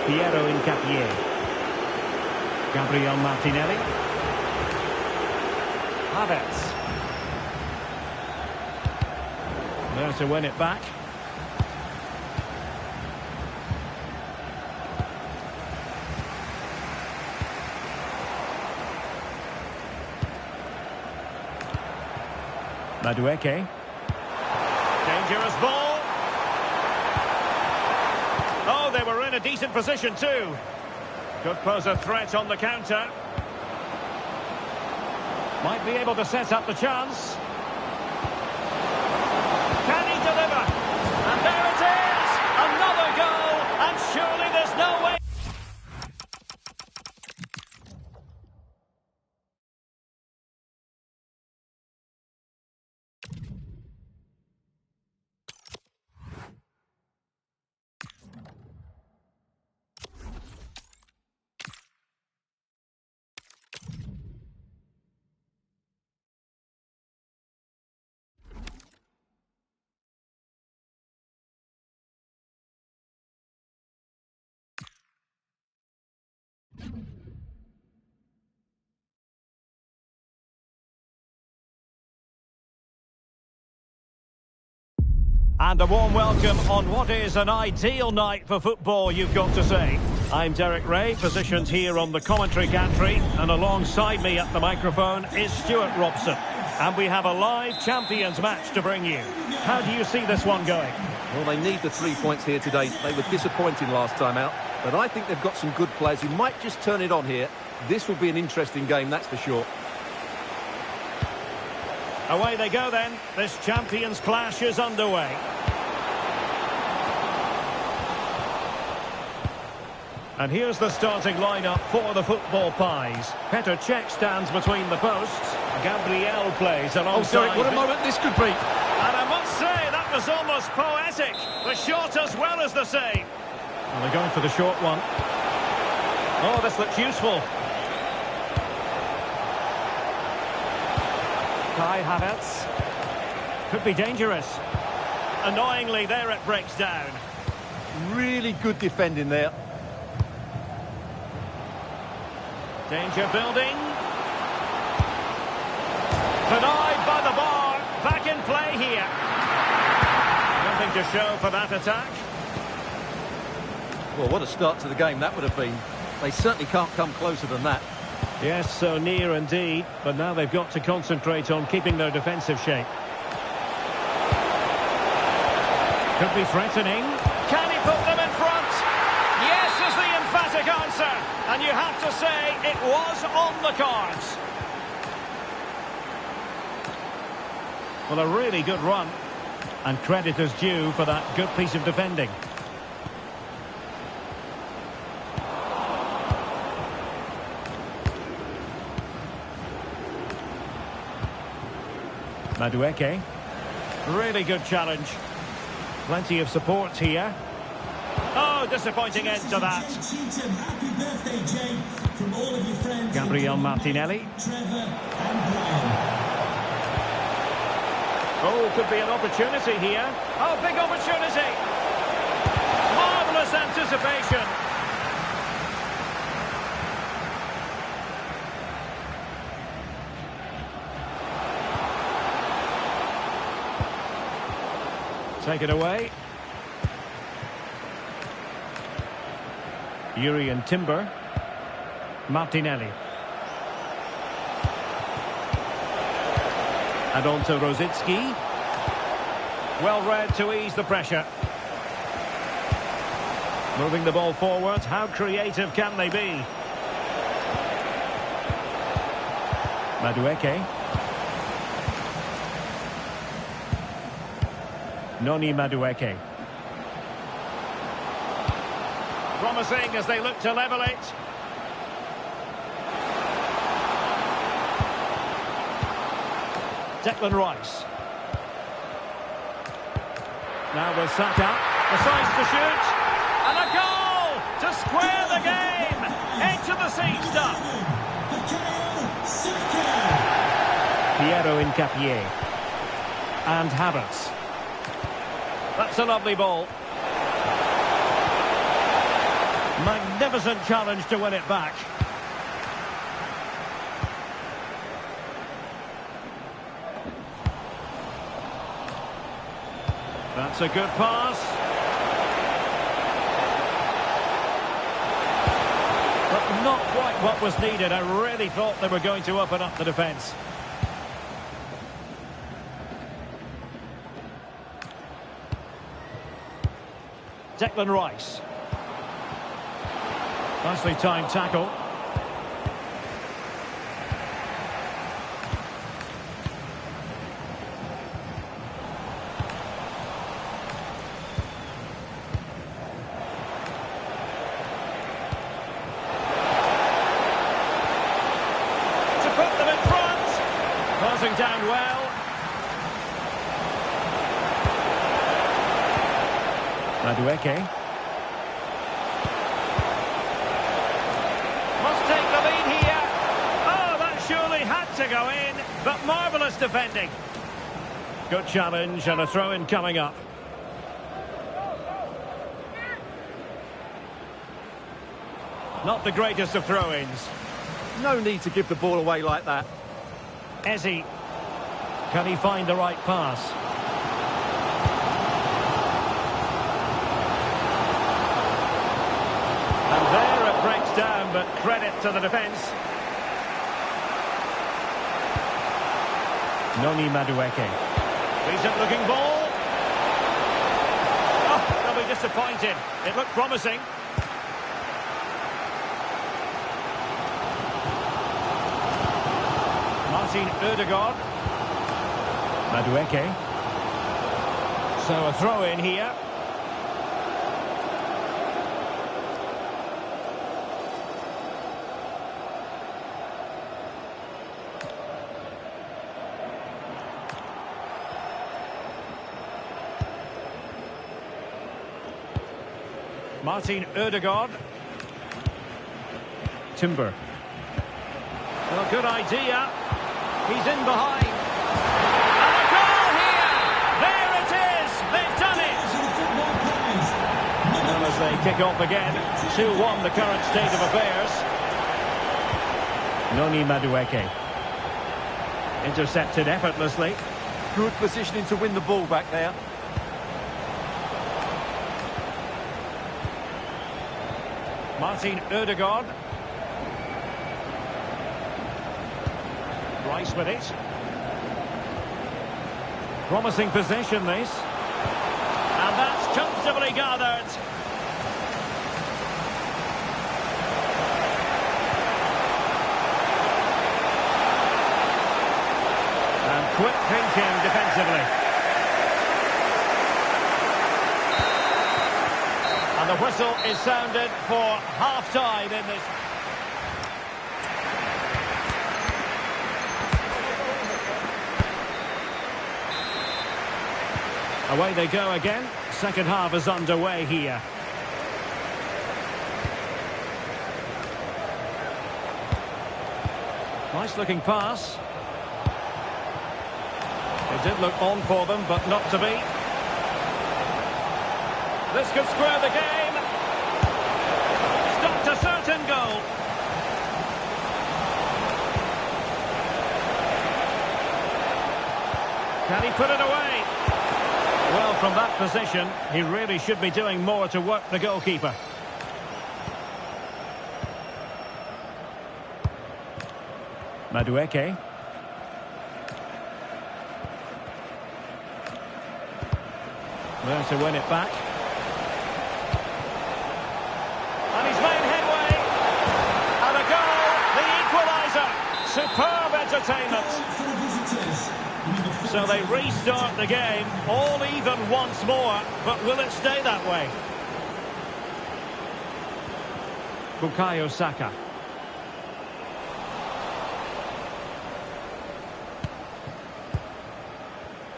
Piero Hincapié. Gabriel Martinelli. Havertz. There to win it back. Madueke. Dangerous ball. Oh, they were in a decent position too. Could pose a threat on the counter. Might be able to set up the chance. Can he deliver? And there it is! Another goal! And surely there's no way... And a warm welcome on what is an ideal night for football, you've got to say. I'm Derek Ray, positioned here on the commentary gantry, and alongside me at the microphone is Stuart Robson. And we have a live Champions match to bring you. How do you see this one going? Well, they need the 3 points here today. They were disappointing last time out, but I think they've got some good players who might just turn it on here. This will be an interesting game, that's for sure. Away they go then. This Champions clash is underway. And here's the starting lineup for the football pies. Petr Cech stands between the posts. Gabriel plays alongside... Oh, Derek, what a moment this could be. And I must say, that was almost poetic. The shot as well as the save. Well, they're going for the short one. Oh, this looks useful. Kai Havertz. Could be dangerous. Annoyingly, there it breaks down. Really good defending there. Danger building. Denied by the bar. Back in play here. Nothing to show for that attack. Well, what a start to the game that would have been. They certainly can't come closer than that. Yes, so near indeed. But now they've got to concentrate on keeping their defensive shape. Could be threatening. Can he put them in front? Yes is the emphatic answer. And you have to say it was on the cards. Well, a really good run. And credit is due for that good piece of defending. Madueke. Really good challenge. Plenty of support here. Oh, disappointing end to that. Happy birthday, Jay, from all of your friends. Gabriel Martinelli. Trevor and Brian. Oh, could be an opportunity here. Oh, big opportunity. Marvellous anticipation. Take it away. Jurrien Timber. Martinelli. And on to Rosicki. Well read to ease the pressure. Moving the ball forward. How creative can they be? Madueke. Noni Madueke. Promising as they look to level it. Declan Rice. Now with Saka. Decides to shoot. And a goal to square the game. Edge of the seat stuff. Piero Hincapié. And Havertz. That's a lovely ball. Magnificent challenge to win it back. That's a good pass. But not quite what was needed. I really thought they were going to open up the defence. Declan Rice. Nicely timed tackle. To put them in front. Passing down well. Madueke. To go in, but marvellous defending. Good challenge and a throw-in coming up. Not the greatest of throw-ins. No need to give the ball away like that. Eze. Can he find the right pass? And there it breaks down, but credit to the defence. Noni Madueke. Decent looking ball. Oh, they'll be disappointed. It looked promising. Martin Ødegaard. Madueke. So a throw in here. Martin Ødegaard. Timber. Well, good idea. He's in behind. And a goal here! There it is! They've done it! Well, as they kick off again, 2-1 the current state of affairs. Noni Madueke. Intercepted effortlessly. Good positioning to win the ball back there. Martin Ødegaard. Rice with it. Promising possession, this. And that's comfortably gathered. And quick thinking defensively. And the whistle is sounded for half-time in this. Away they go again. Second half is underway here. Nice looking pass. It did look on for them, but not to be. This could square the game. Stopped a certain goal. Can he put it away? Well, from that position, he really should be doing more to work the goalkeeper. Madueke. There to win it back. And he's made headway. And a goal, the equaliser. Superb entertainment. So they restart the game, all even once more, but will it stay that way? Bukayo Saka.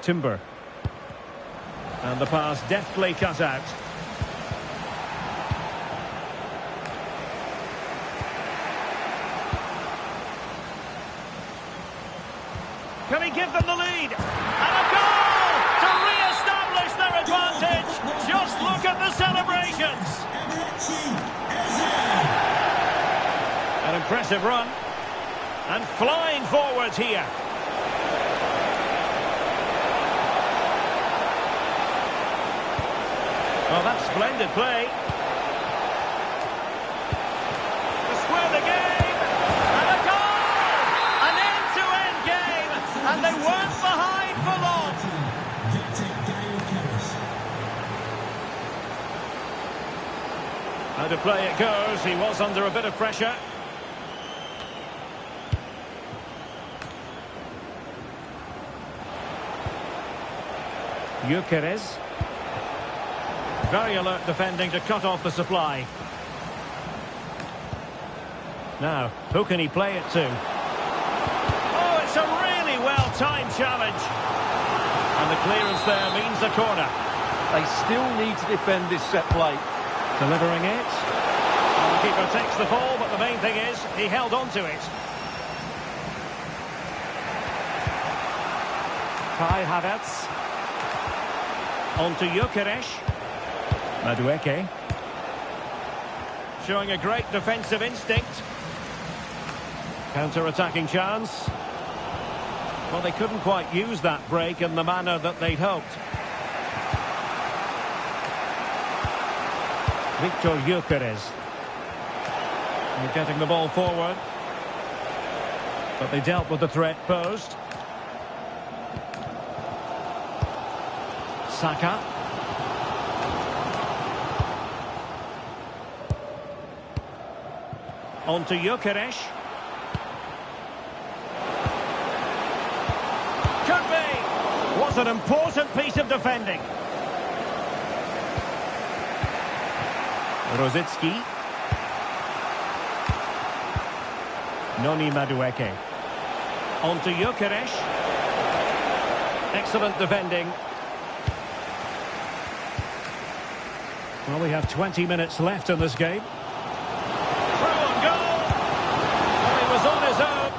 Timber. And the pass deftly cut out. Can he give them the lead? And a goal to re-establish their advantage. Just look at the celebrations. An impressive run. And flying forwards here. Oh, that's splendid play. To square the game. And a goal! An end-to-end game. And they weren't behind for long. How to play it goes. He was under a bit of pressure. Gyökeres. Very alert defending to cut off the supply. Now, who can he play it to? Oh, it's a really well-timed challenge. And the clearance there means a corner. They still need to defend this set play. Delivering it. And the keeper takes the ball, but the main thing is he held on to it. Kai Havertz. On to Gyökeres. Madueke. Showing a great defensive instinct. Counter-attacking chance. Well, they couldn't quite use that break in the manner that they'd hoped. Victor Gyökeres. They're getting the ball forward. But they dealt with the threat posed. Saka. On to Gyökeres. Could be! Was an important piece of defending. Rosicky. Noni Madueke. On to Gyökeres. Excellent defending. Well, we have 20 minutes left in this game. On his own.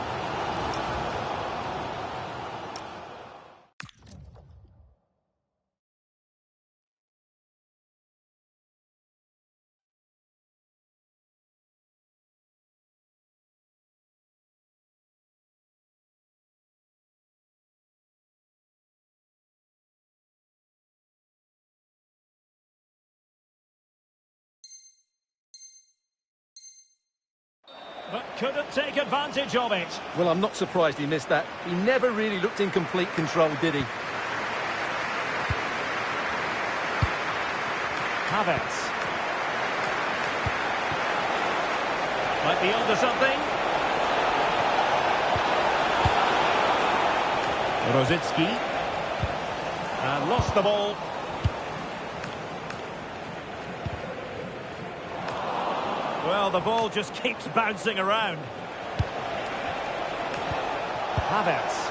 But couldn't take advantage of it. Well, I'm not surprised he missed that. He never really looked in complete control, did he? Havertz. Might be onto something. Rosicky. And lost the ball. Well, the ball just keeps bouncing around. Havertz.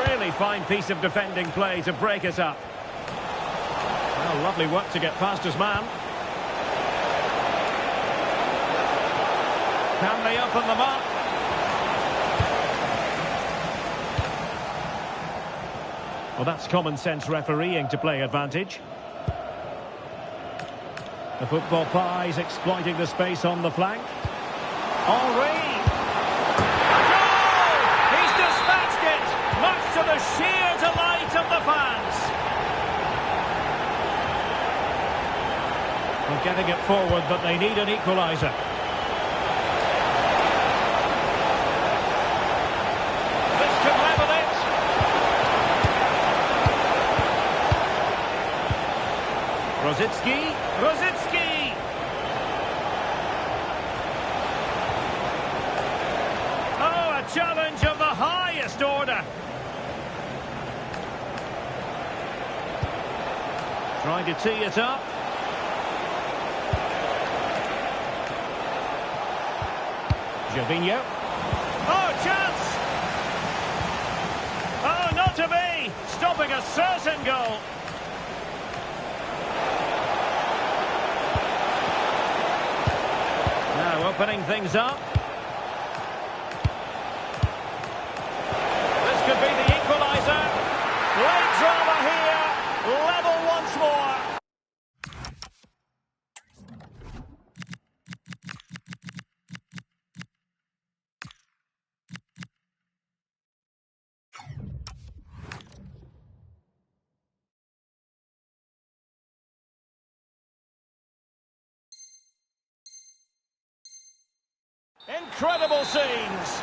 Really fine piece of defending play to break it up. Well, lovely work to get past his man. Can they open them up? Well, that's common sense refereeing to play advantage. The football pies exploiting the space on the flank. Henry! Goal! He's dispatched it, much to the sheer delight of the fans. They're getting it forward, but they need an equaliser. This could level it. Rosicky. Rosicky! Oh, a challenge of the highest order. Trying to tee it up. Gervinho. Oh, chance! Oh, not to be! Stopping a certain goal. Now opening things up. This could be the equaliser. Late drama here. Level once more. Incredible scenes.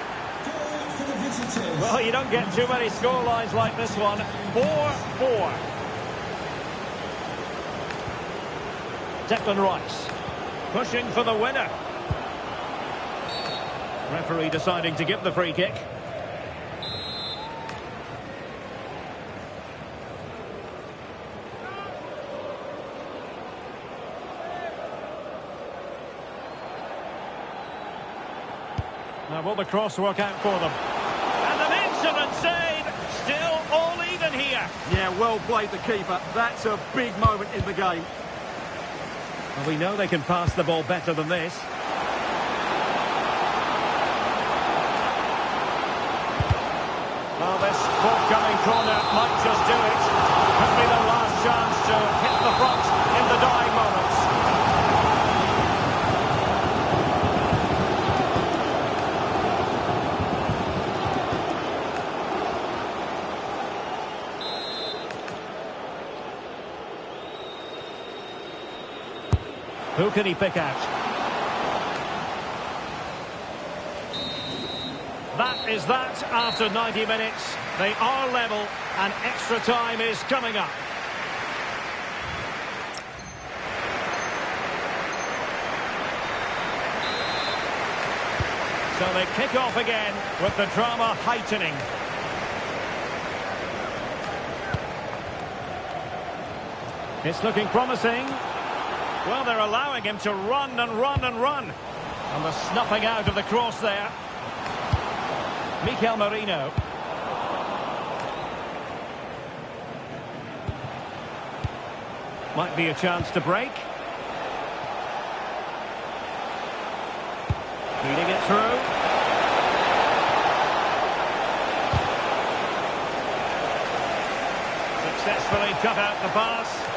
Well, you don't get too many scorelines like this one. 4-4. Declan Rice pushing for the winner. Referee deciding to give the free kick. Now will the cross work out for them? And an excellent save! Still all even here. Yeah, well played the keeper. That's a big moment in the game. Well, we know they can pass the ball better than this. Well, this forthcoming corner might just do it. Could be the last chance to hit the front in the dying moments. Who can he pick out? That is that after 90 minutes. They are level and extra time is coming up. So they kick off again with the drama heightening. It's looking promising. Well, they're allowing him to run and run and run. And the snuffing out of the cross there. Mikel Merino. Might be a chance to break. Feeding it through. Successfully cut out the pass.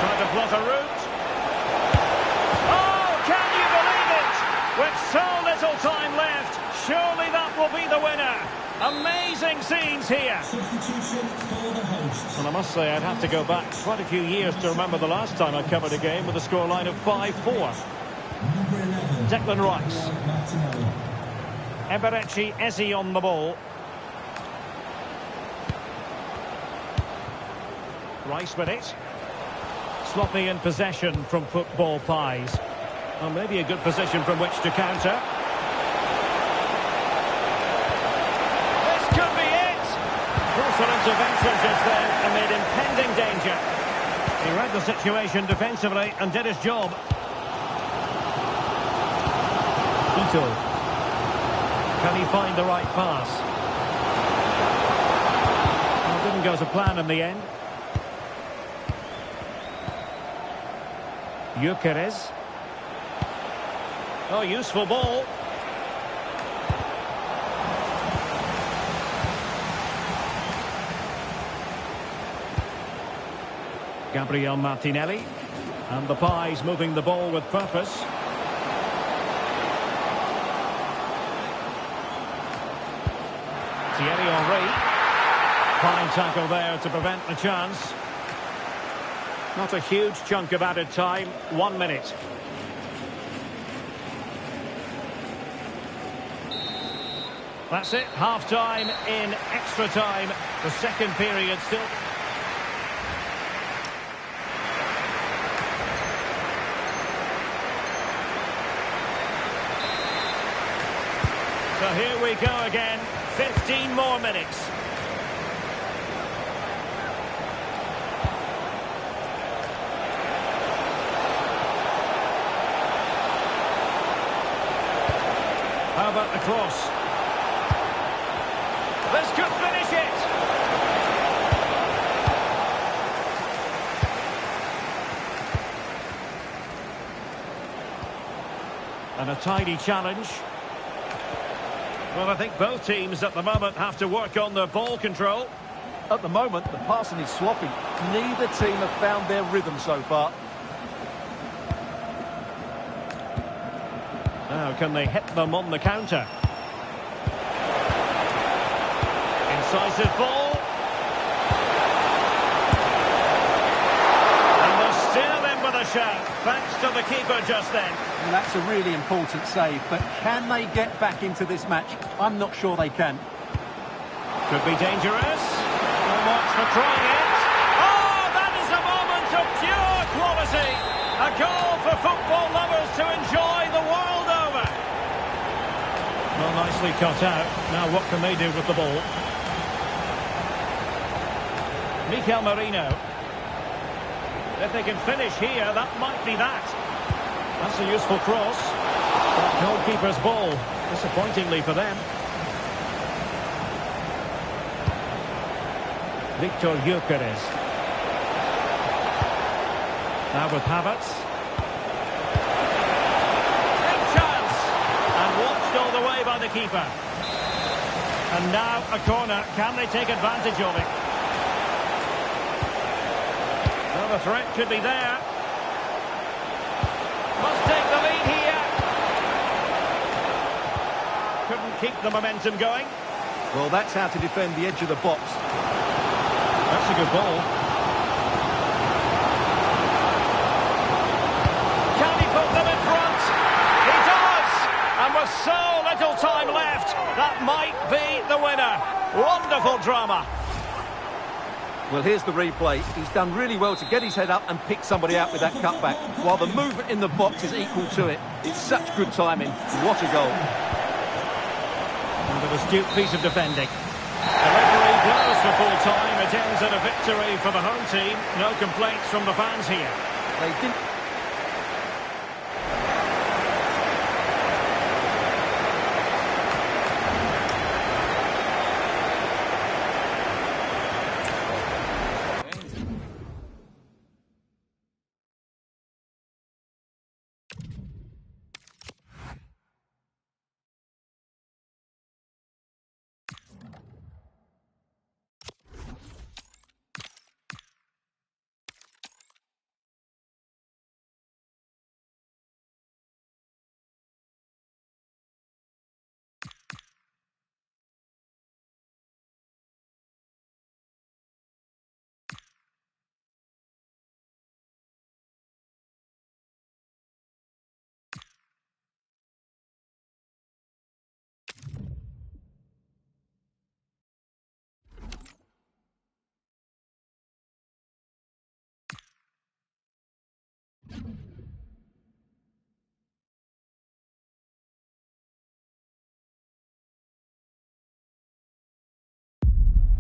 Trying to plot a route. Oh, can you believe it? With so little time left, surely that will be the winner. Amazing scenes here. Substitution for the hosts. And I must say, I'd have to go back quite a few years to remember the last time I covered a game with a scoreline of 5-4. Number 11. Declan Rice. Martinelli. Eberechi Eze on the ball. Rice with it. Sloppy in possession from football pies. Well, maybe a good position from which to counter. This could be it! Crucial intervention just then amid impending danger. He read the situation defensively and did his job. Ito. Can he find the right pass? Well, it didn't go to plan in the end. Gyökeres. Oh, useful ball. Gabriel Martinelli. And the Pies moving the ball with purpose. Thierry Henry. Fine tackle there to prevent the chance. Not a huge chunk of added time, 1 minute. That's it, half-time in extra time. The second period still. here we go again. 15 more minutes. How about the cross? This could finish it! And a tidy challenge. Well, I think both teams at the moment have to work on their ball control. At the moment, the passing is sloppy. Neither team have found their rhythm so far. Now, can they hit them on the counter? Incisive ball. And they're still in with a shout, thanks to the keeper just then. And that's a really important save, but can they get back into this match? I'm not sure they can. Could be dangerous. No marks for trying it. Oh, that is a moment of pure quality. A goal for football lovers to enjoy the world over. Well, nicely cut out. Now what can they do with the ball? Mikel Merino. If they can finish here, that might be that. That's a useful cross. That goalkeeper's ball, disappointingly for them. Victor Gyökeres. Now with Havertz. Big chance! And watched all the way by the keeper. And now a corner. Can they take advantage of it? Well, the threat could be there. Must take the lead here. Couldn't keep the momentum going. Well, that's how to defend the edge of the box. That's a good ball. Can he put them in front? He does! And with so little time left, that might be the winner. Wonderful drama. Well, here's the replay. He's done really well to get his head up and pick somebody out with that cutback, while the movement in the box is equal to it. It's such good timing. What a goal. And an astute piece of defending. The referee blows for full time. It ends in a victory for the home team. No complaints from the fans here. They didn't...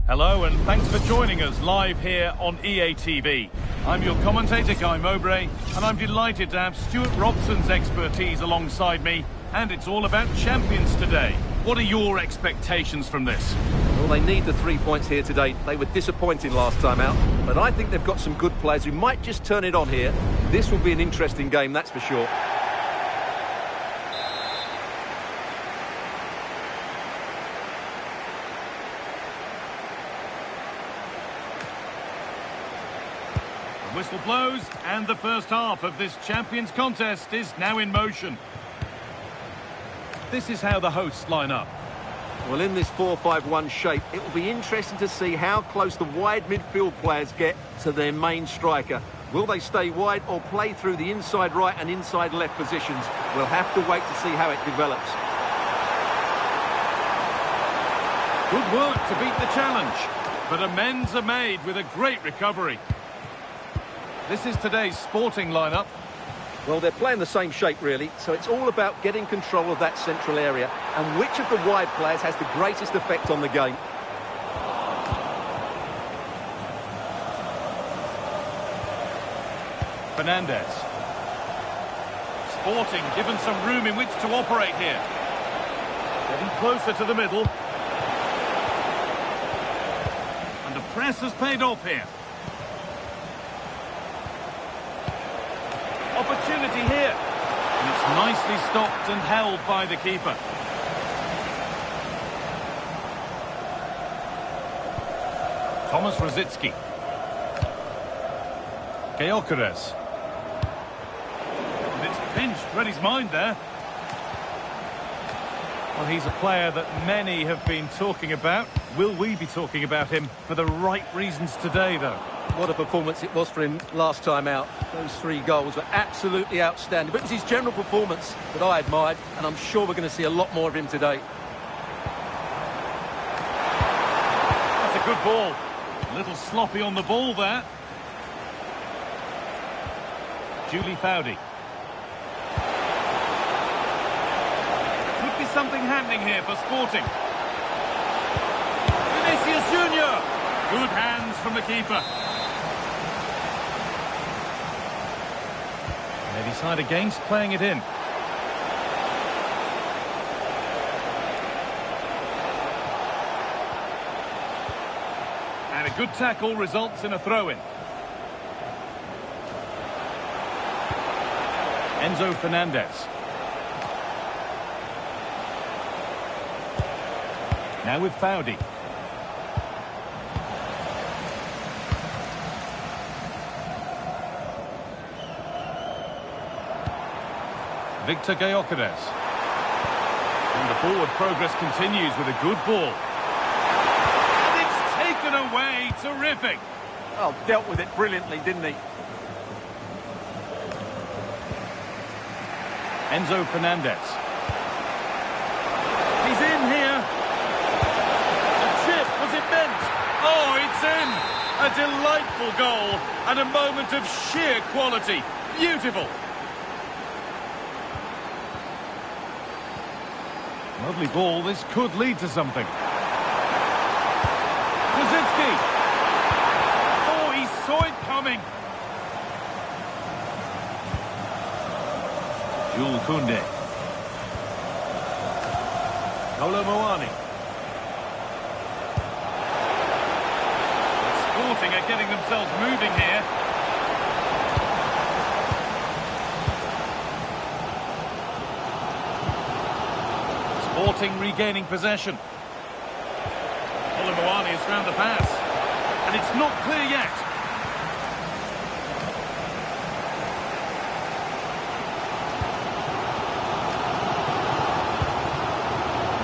Hello and thanks for joining us live here on EA TV. I'm your commentator, Guy Mowbray, and I'm delighted to have Stuart Robson's expertise alongside me, and it's all about champions today. What are your expectations from this? Well, they need the 3 points here today. They were disappointing last time out, but I think they've got some good players who might just turn it on here. This will be an interesting game, that's for sure. Whistle blows, and the first half of this Champions contest is now in motion. This is how the hosts line up. Well, in this 4-5-1 shape, it will be interesting to see how close the wide midfield players get to their main striker. Will they stay wide or play through the inside right and inside left positions? We'll have to wait to see how it develops. Good work to beat the challenge, but amends are made with a great recovery. This is today's Sporting lineup. Well, they're playing the same shape, really, so it's all about getting control of that central area. and which of the wide players has the greatest effect on the game. Fernandez. Sporting given some room in which to operate here. Getting closer to the middle. And the press has paid off here. Opportunity here. And it's nicely stopped and held by the keeper. Thomas Rosicky. Gyökeres. And it's pinched, read his mind there. Well, he's a player that many have been talking about. Will we be talking about him for the right reasons today, though? What a performance it was for him last time out. Those 3 goals were absolutely outstanding. But it was his general performance that I admired, and I'm sure we're going to see a lot more of him today. That's a good ball. A little sloppy on the ball there. Julie Foudy. Could be something happening here for Sporting. Vinicius Junior. Good hands from the keeper. They decide against playing it in. And a good tackle results in a throw-in. Enzo Fernandez. Now with Foudy. Victor Gyökeres. And the forward progress continues with a good ball. And it's taken away. Terrific. Oh, dealt with it brilliantly, didn't he? Enzo Fernandez. He's in here. The chip, was it meant? Oh, it's in. A delightful goal and a moment of sheer quality. Beautiful. Lovely ball. This could lead to something. Rosicky. Oh, he saw it coming. Jules Koundé. Kolo Muani. Sporting are getting themselves moving here. Sporting regaining possession. Kolo Muani has found the pass. And it's not clear yet.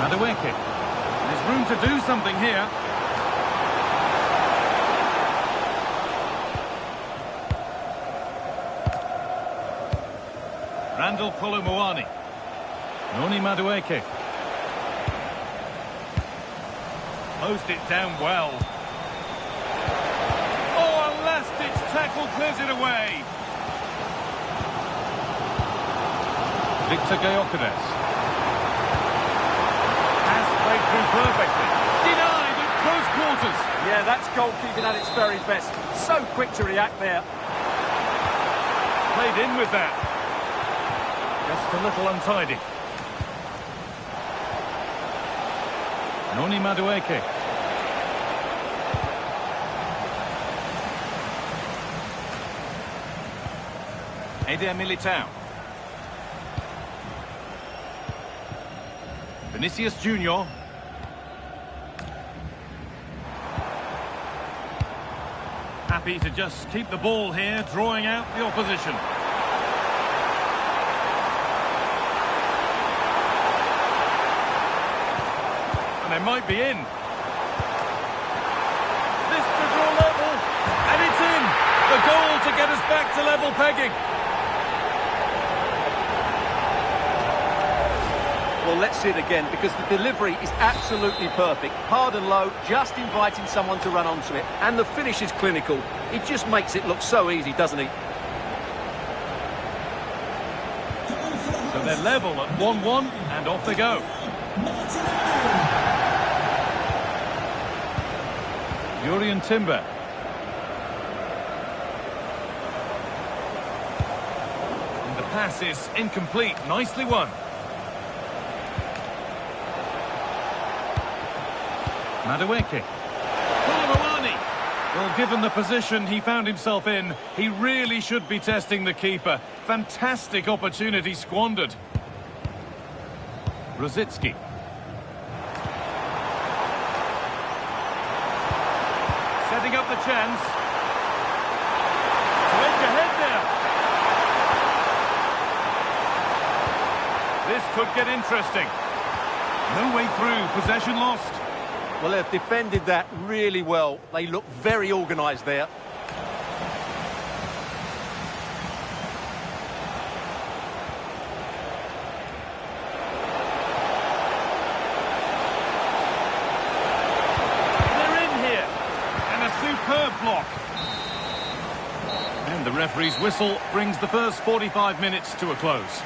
Madueke. There's room to do something here. Randall Kolo Muani. Noni Madueke. Closed it down well. Oh, a last-ditch tackle clears it away. Victor Gyökeres. Played through perfectly. Denied at close quarters. Yeah, that's goalkeeping at its very best. So quick to react there. Played in with that. Just a little untidy. Noni Madueke. Eder Militao. Vinicius Junior. Happy to just keep the ball here, drawing out the opposition. And they might be in. This to draw level. And it's in. The goal to get us back to level pegging. Well, let's see it again, because the delivery is absolutely perfect. Hard and low, just inviting someone to run onto it. And the finish is clinical. It just makes it look so easy, doesn't it? So they're level at 1-1, and off they go. Jurrien Timber. And the pass is incomplete. Nicely won. Madueke. Koulibaly. Well, given the position he found himself in, he really should be testing the keeper. Fantastic opportunity squandered. Rosicky. Setting up the chance. To edge ahead there. This could get interesting. No way through. Possession lost. Well, they've defended that really well. They look very organised there. They're in here. And a superb block. And the referee's whistle brings the first 45 minutes to a close.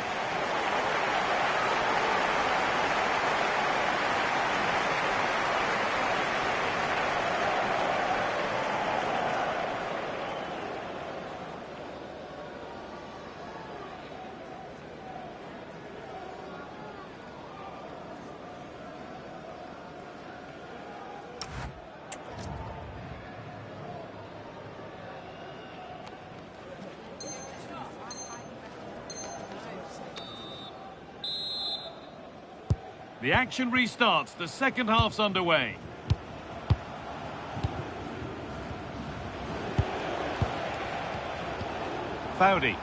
The action restarts. The second half's underway. Foudy.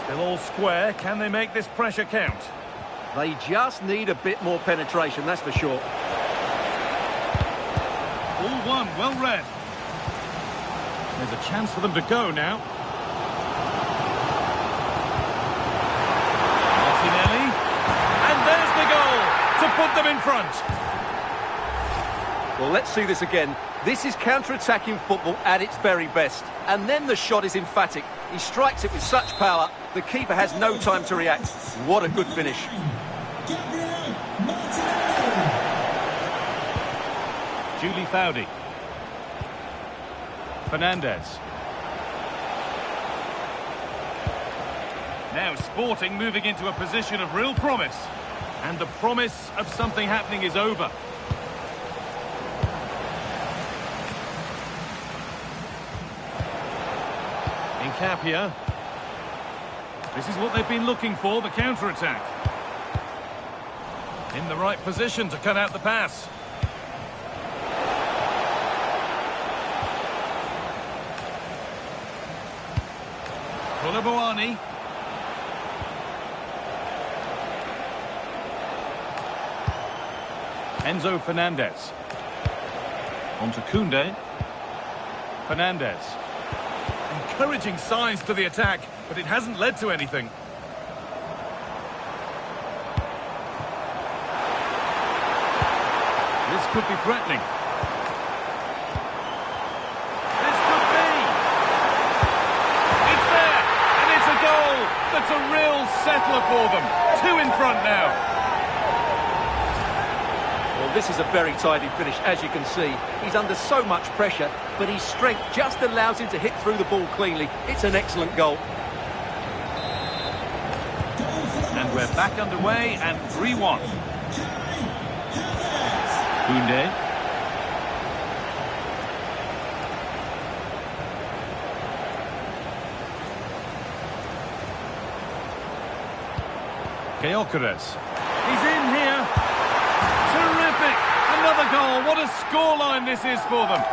Still all square. Can they make this pressure count? They just need a bit more penetration, that's for sure. All one, well read. There's a chance for them to go now. Martinelli. And there's the goal to put them in front. Well, let's see this again. This is counter-attacking football at its very best. And then the shot is emphatic. He strikes it with such power, the keeper has no time to react. What a good finish. Julie Foudy. Fernandez. Now Sporting moving into a position of real promise. And the promise of something happening is over. Incapia. This is what they've been looking for, the counter-attack. In the right position to cut out the pass. Koulibaly. Enzo Fernandez. On to Koundé. Fernandez. Encouraging signs to the attack, but it hasn't led to anything. This could be threatening. This could be. It's there, and it's a goal. That's a real settler for them. 2 in front now. Well, this is a very tidy finish, as you can see. He's under so much pressure, but his strength just allows him to hit through the ball cleanly. It's an excellent goal. And we're back underway and 3-1. Koundé. Gyökeres. He's in here. Terrific. Another goal. What a scoreline this is for them.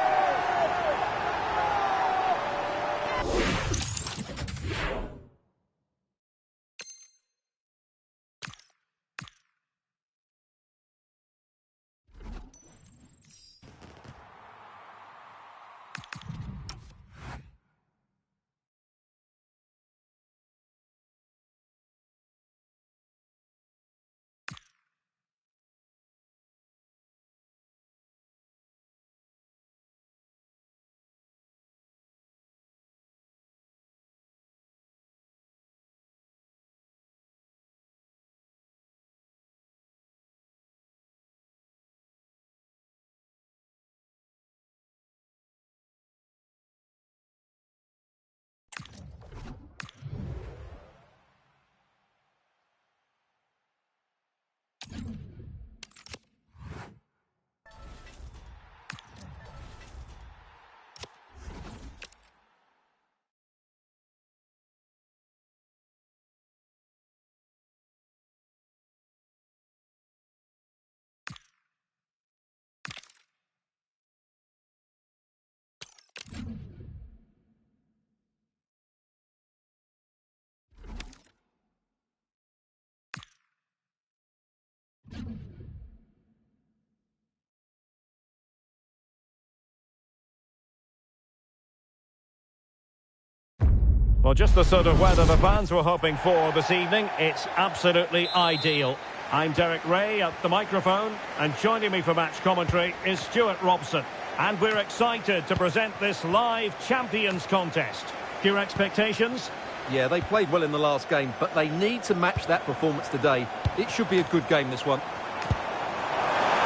Well, just the sort of weather the fans were hoping for this evening. It's absolutely ideal. I'm Derek Ray at the microphone, and joining me for match commentary is Stuart Robson. And we're excited to present this live Champions contest. Your expectations? Yeah, they played well in the last game, but they need to match that performance today. It should be a good game, this one.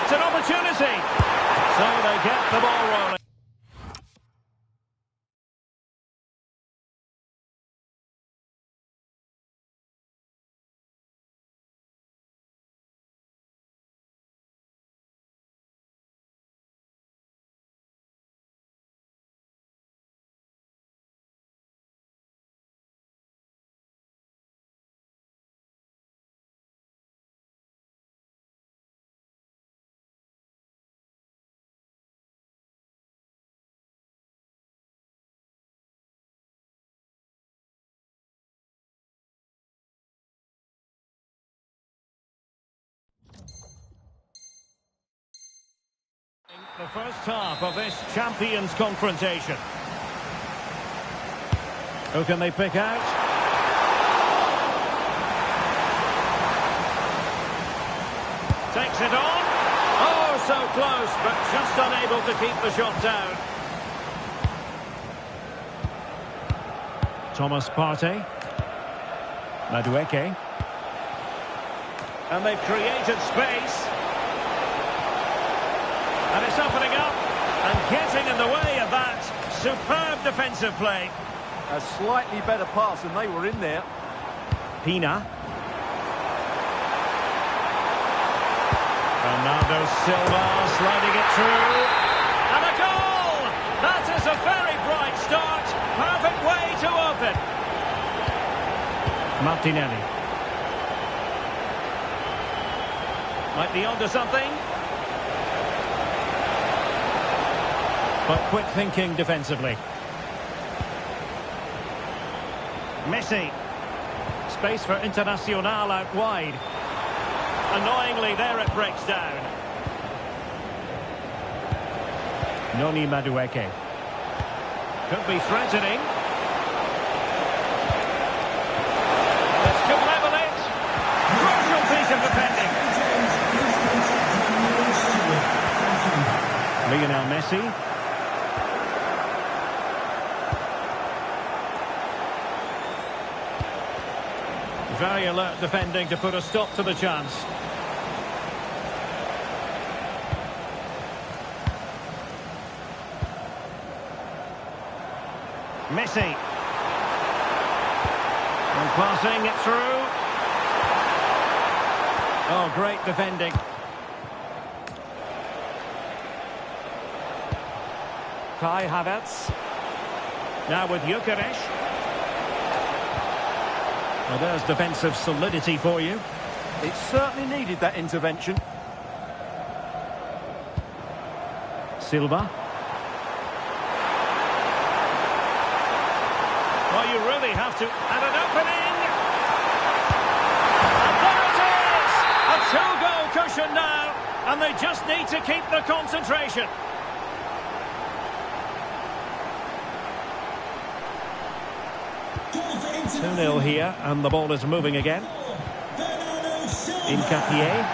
It's an opportunity. So they get the ball rolling. The first half of this Champions confrontation. Who can they pick out? Takes it on. Oh, so close, but just unable to keep the shot down. Thomas Partey. Madueke. And they've created space. And it's opening up and getting in the way of that superb defensive play. A slightly better pass and they were in there. Pina. Bernardo Silva sliding it through. And a goal! That is a very bright start. Perfect way to open. Martinelli. Might be onto something. But quick thinking defensively. Messi. Space for Internacional out wide. Annoyingly, there it breaks down. Noni Madueke. Could be threatening. This could level it. Crucial piece of defending. Lionel Messi. Very alert defending to put a stop to the chance. Messi. And passing it through. Oh, great defending. Kai Havertz. Now with Gyökeres. Well, there's defensive solidity for you. It certainly needed that intervention. Silva. Well, you really have to... And an opening! And there it is! A two-goal cushion now, and they just need to keep the concentration. Goal 2-0 here, and the ball is moving again. Nketiah.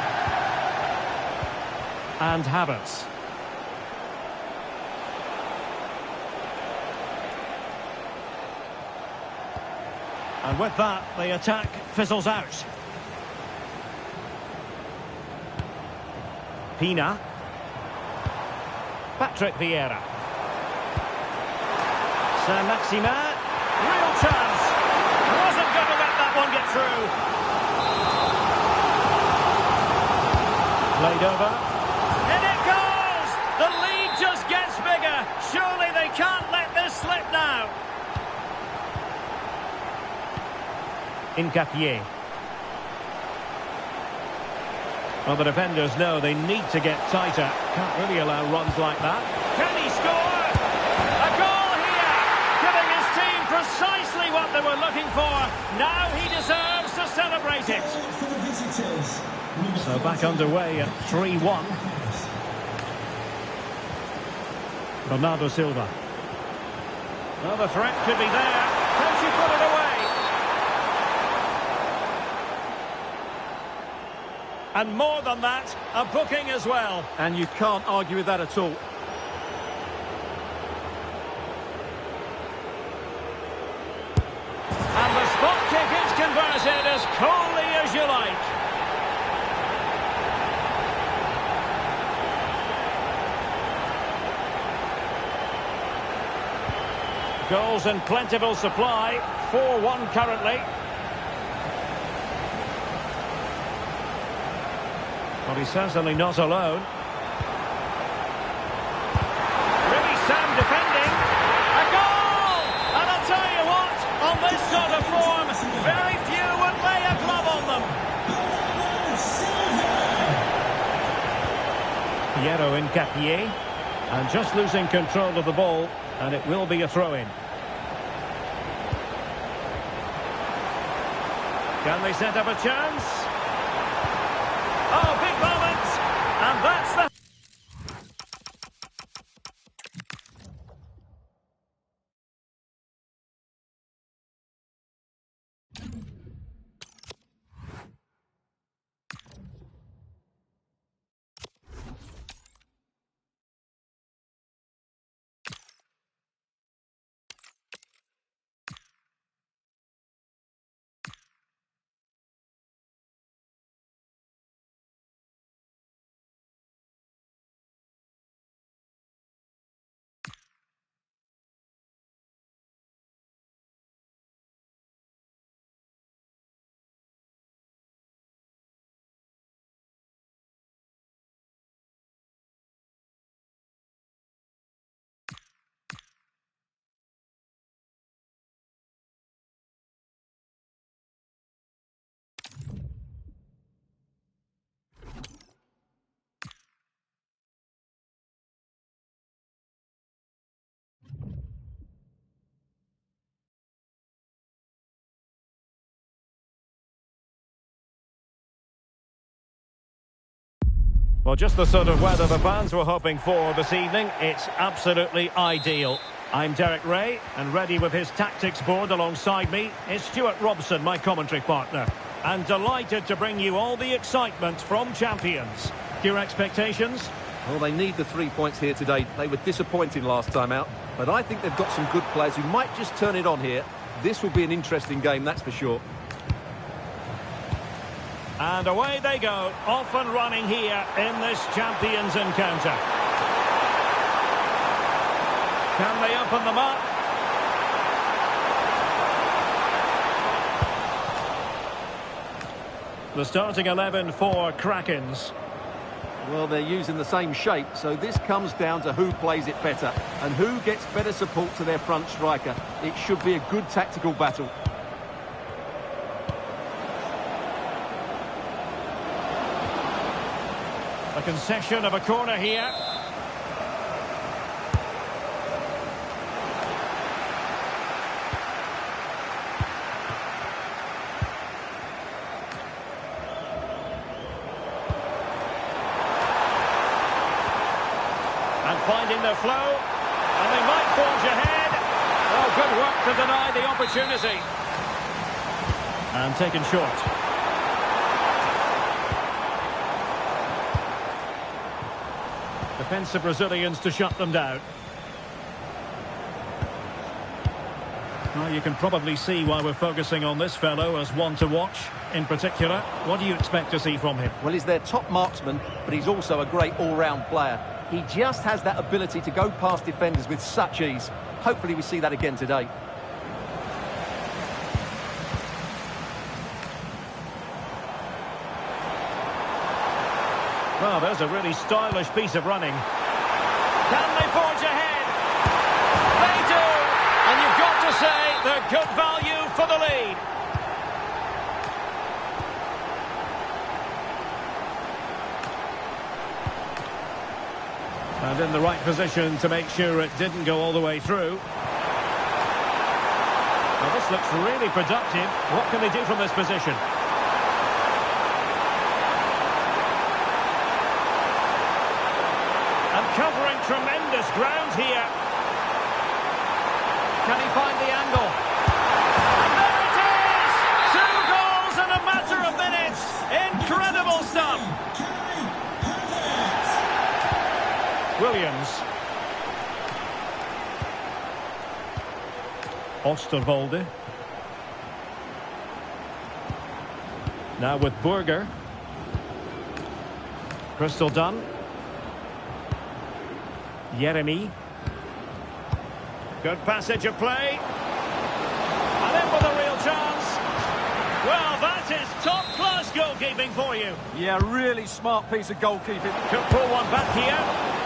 And Havertz. And with that, the attack fizzles out. Pina. Patrick Vieira. Saint-Maximin. Real chance. Wasn't going to let that one get through. Played over. And it goes! The lead just gets bigger. Surely they can't let this slip now. Nketiah. Well, the defenders know they need to get tighter. Can't really allow runs like that. Can he score? A goal here! Giving his team precisely what they were looking for. Now he deserves to celebrate it. So back underway at 3-1. Bernardo Silva. Well, the threat could be there. she put it away? And more than that, a booking as well. And you can't argue with that at all. And the spot kick is converted as coolly as you like. Goals in plentiful supply, 4-1 currently. Well, he's certainly not alone. Really sound defending. A goal! And I'll tell you what, on this sort of form, very few would lay a glove on them. Piero Hincapié. And just losing control of the ball, and it will be a throw-in. Can they set up a chance? Oh, big moment! And that's the... Well, just the sort of weather the fans were hoping for this evening. It's absolutely ideal. I'm Derek Ray, and ready with his tactics board alongside me is Stuart Robson, my commentary partner. And delighted to bring you all the excitement from champions. Your expectations? Well, they need the 3 points here today. They were disappointing last time out, but I think they've got some good players who might just turn it on here. This will be an interesting game, that's for sure. And away they go, off and running here in this champions encounter. Can they open them up? The starting 11 for Krakens. Well, they're using the same shape, so this comes down to who plays it better and who gets better support to their front striker. It should be a good tactical battle. A concession of a corner here. And finding their flow. And they might forge ahead. Oh, good work to deny the opportunity. And taken short. Defensive Brazilians to shut them down. Well, you can probably see why we're focusing on this fellow as one to watch. In particular, what do you expect to see from him? Well, he's their top marksman, but he's also a great all-round player. He just has that ability to go past defenders with such ease. Hopefully we see that again today. Well, there's a really stylish piece of running. Can they forge ahead? They do! And you've got to say, they're good value for the lead. And in the right position to make sure it didn't go all the way through. Well, this looks really productive. What can they do from this position? Covering tremendous ground here. Can he find the angle? Williams. Osterwolde. Now with Burger. Crystal Dunn. Yeremy. Good passage of play. And in with a real chance. Well, that is top-class goalkeeping for you. Yeah, really smart piece of goalkeeping. Could pull one back here.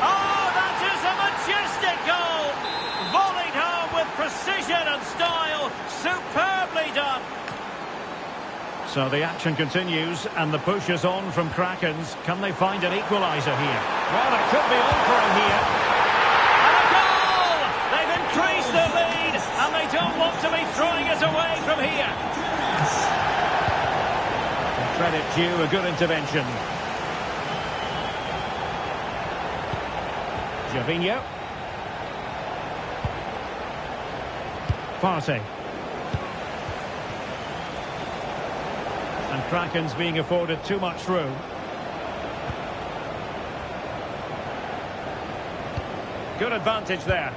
Oh, that is a majestic goal. Volleyed home with precision and style. Superbly done. So the action continues and the push is on from Krakens. Can they find an equaliser here? Well, it could be on for him here. And a goal! They've increased their lead and they don't want to be throwing it away from here. Credit due, a good intervention. Gervinho. Partey. And Kraken's being afforded too much room. Good advantage there.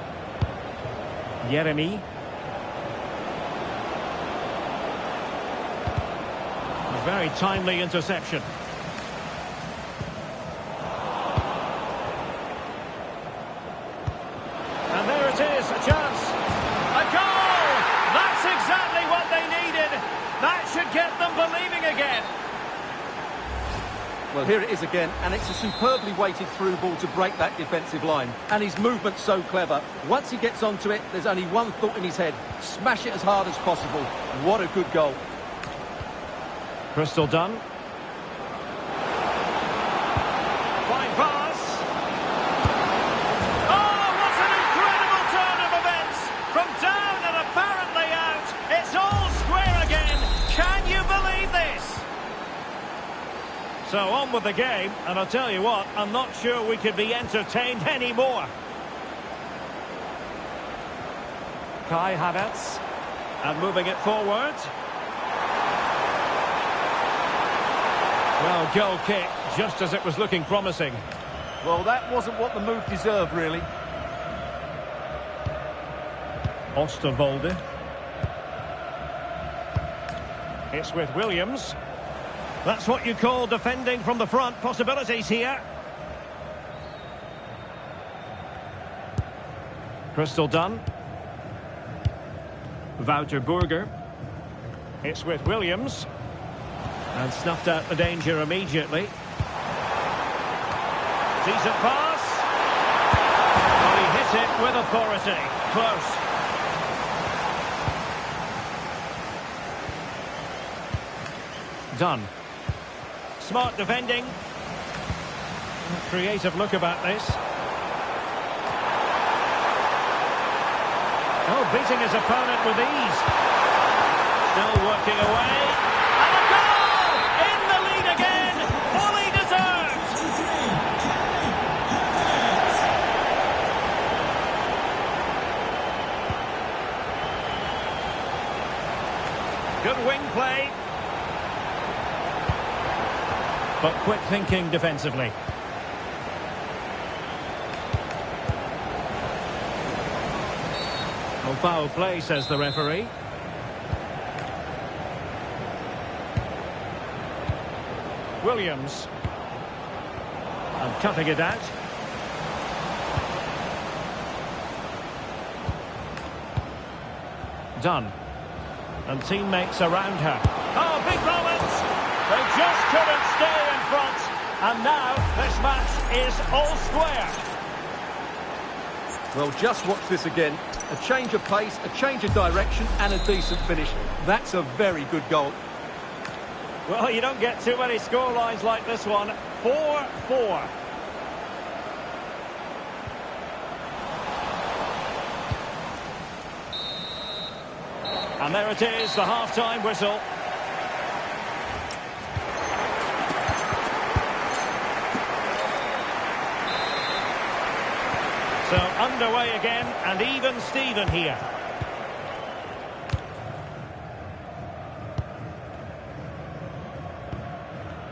Yeremy. A very timely interception. And there it is, a chance. A goal! That's exactly what they needed. That should get them believing again. Well, here it is again, and it's a superbly weighted through ball to break that defensive line. And his movement's so clever. Once he gets onto it, there's only one thought in his head. Smash it as hard as possible. What a good goal. Crystal Dunn. Fine pass. Oh, what an incredible turn of events. From down and apparently out. It's all square again. Can you believe this? So on with the game, and I'll tell you what, I'm not sure we could be entertained anymore. Kai Havertz, and moving it forward. Well, goal kick, just as it was looking promising. Well, that wasn't what the move deserved, really. Osterwolde. It's with Williams. That's what you call defending from the front. Possibilities here. Crystal Dunn. Wouter Burger. It's with Williams. And snuffed out the danger immediately. Decent pass. Well, he hit it with authority. Close. Dunn. Smart defending. A creative look about this. Oh, beating his opponent with ease. Still working away. And a goal! In the lead again! Fully deserved! Good wing play. But quick thinking defensively. Oh, foul play, says the referee. Williams. And cutting it out. Dunn. And teammates around her. Oh, big moment! They just couldn't stay in front. And now this match is all square. Well, just watch this again. A change of pace, a change of direction, and a decent finish. That's a very good goal. Well, you don't get too many scorelines like this one. 4-4. And there it is, the half-time whistle. So underway again, and even Steven here.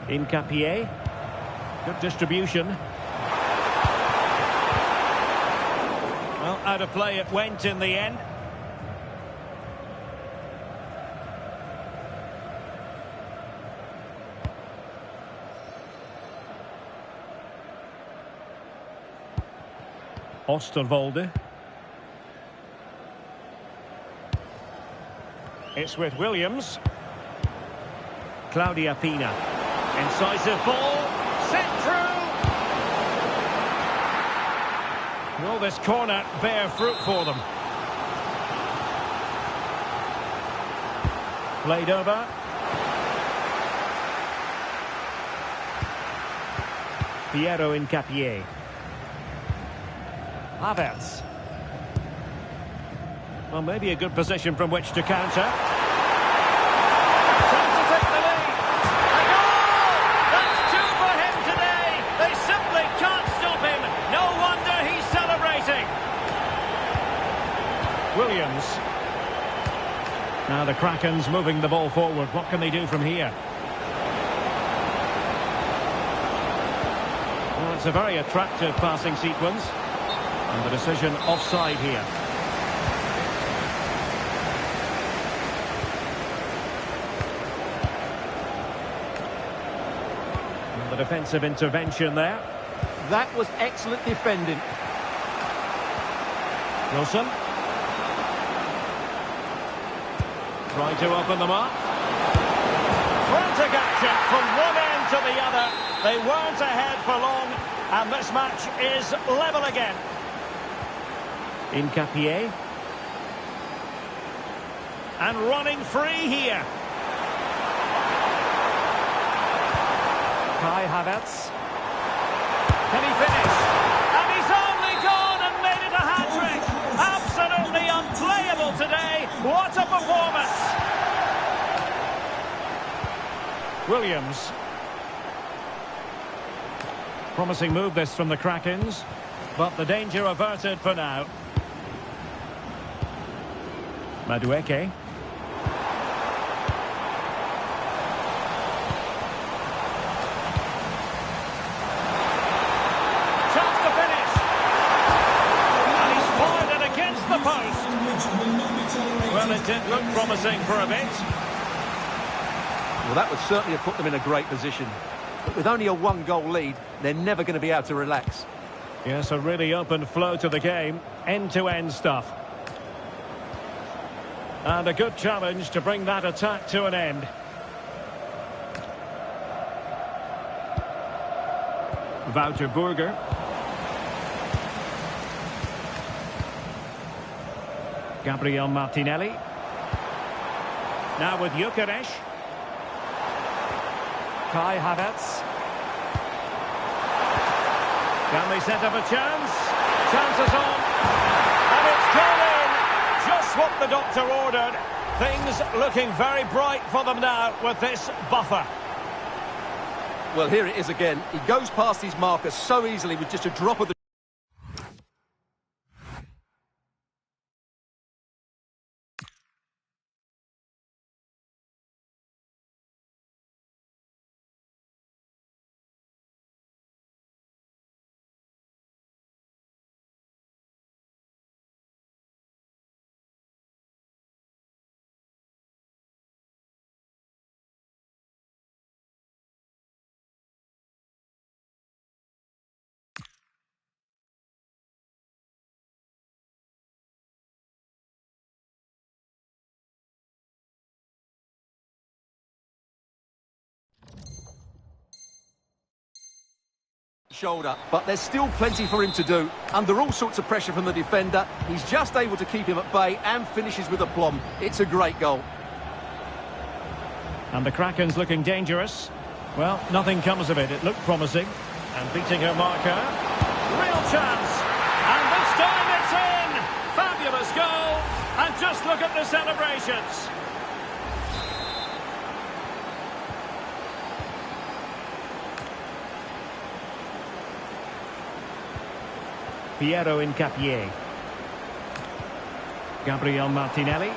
Hincapié. Good distribution. out of play it went in the end. Osterwolde. It's with Williams. Claudia Pina. Incisive ball. Sent through. Will this corner bear fruit for them? Played over. Piero Hincapié. Havertz. Well, maybe a good position from which to counter. Trying to take the lead. A goal! That's two for him today. They simply can't stop him. No wonder he's celebrating. Williams. Now the Kraken's moving the ball forward. What can they do from here? Well, it's a very attractive passing sequence. And the decision offside here. And the defensive intervention there. That was excellent defending. Wilson. Trying to open them up. Frantic action from one end to the other. They weren't ahead for long, and this match is level again. Hincapié. And running free here. Kai Havertz. Can he finish? And he's only gone and made it a hat-trick. Absolutely unplayable today. What a performance. Williams. Promising move this from the Krakens, but the danger averted for now. Madueke. Chance to finish. And he's fired it against the post. Well, it did look promising for a bit. Well, that would certainly have put them in a great position. But with only a one-goal lead, they're never going to be able to relax. Yes, a really open flow to the game. End-to-end stuff. And a good challenge to bring that attack to an end. Wouter Burger. Gabriel Martinelli. Now with Gyökeres. Kai Havertz. Can they set up a chance? Chances on. And it's gone in. Just what the doctor ordered. Things looking very bright for them now with this buffer. Well, here it is again. He goes past his marker so easily with just a drop of the... shoulder, but there's still plenty for him to do. Under all sorts of pressure from the defender, he's just able to keep him at bay and finishes with aplomb. It's a great goal. And the Kraken's looking dangerous. Well, nothing comes of it. It looked promising. And beating her marker. Real chance. And this time it's in. Fabulous goal. And just look at the celebrations. Piero Hincapié. Gabriel Martinelli.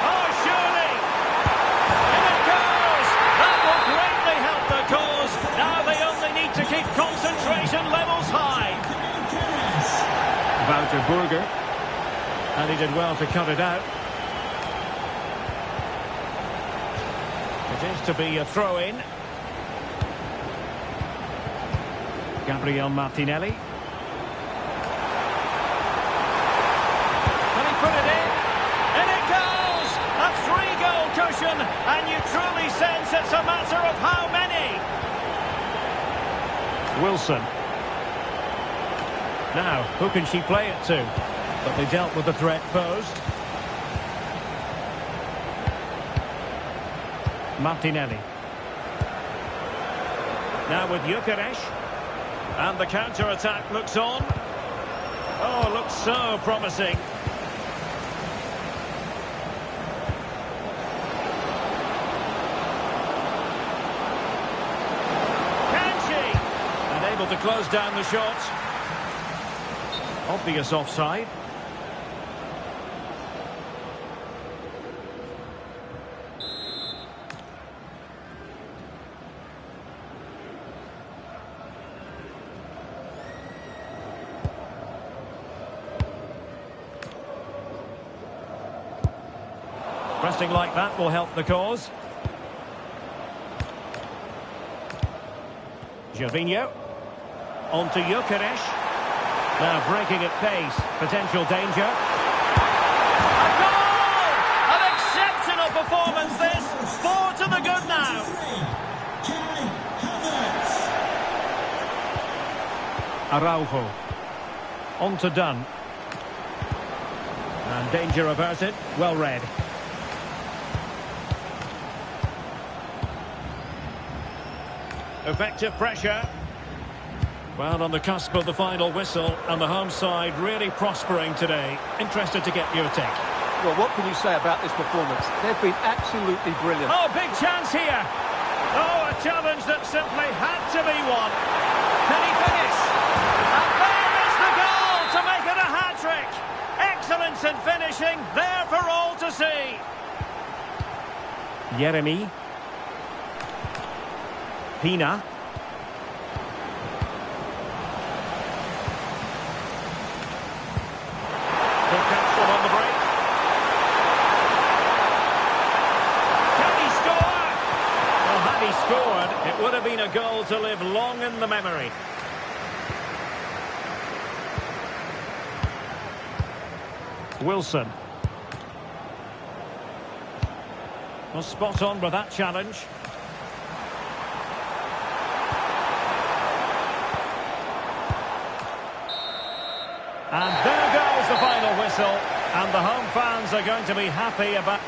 Oh, surely! In it goes! That will greatly help the cause. Now they only need to keep concentration levels high. Burger. And he did well to cut it out. It is to be a throw-in. Gabriel Martinelli. Can he put it in? In it goes! A 3-goal cushion, and you truly sense it's a matter of how many. Wilson. Now, who can she play it to? But they dealt with the threat posed. Martinelli. Now with Gyökeres. And the counter-attack looks on. Oh, looks so promising. Kanji! And able to close down the shot. Obvious offside. Pressing like that will help the cause. Gervinho. On to Gyökeres. Now breaking at pace. Potential danger. A goal! An exceptional performance this. 4 to the good now. Kai Havertz. Araujo. On to Dunn. And danger averted. Well read. Effective pressure. Well, on the cusp of the final whistle, and the home side really prospering today. Interested to get your take. Well, what can you say about this performance? They've been absolutely brilliant. Oh, big chance here. Oh, a challenge that simply had to be won. Can he finish? And there is the goal to make it a hat-trick. Excellence in finishing, there for all to see. Yeremy. Pina. Good capture on the break. Can he score? Well, had he scored, it would have been a goal to live long in the memory. Wilson. Well, spot on with that challenge. And there goes the final whistle, and the home fans are going to be happy about...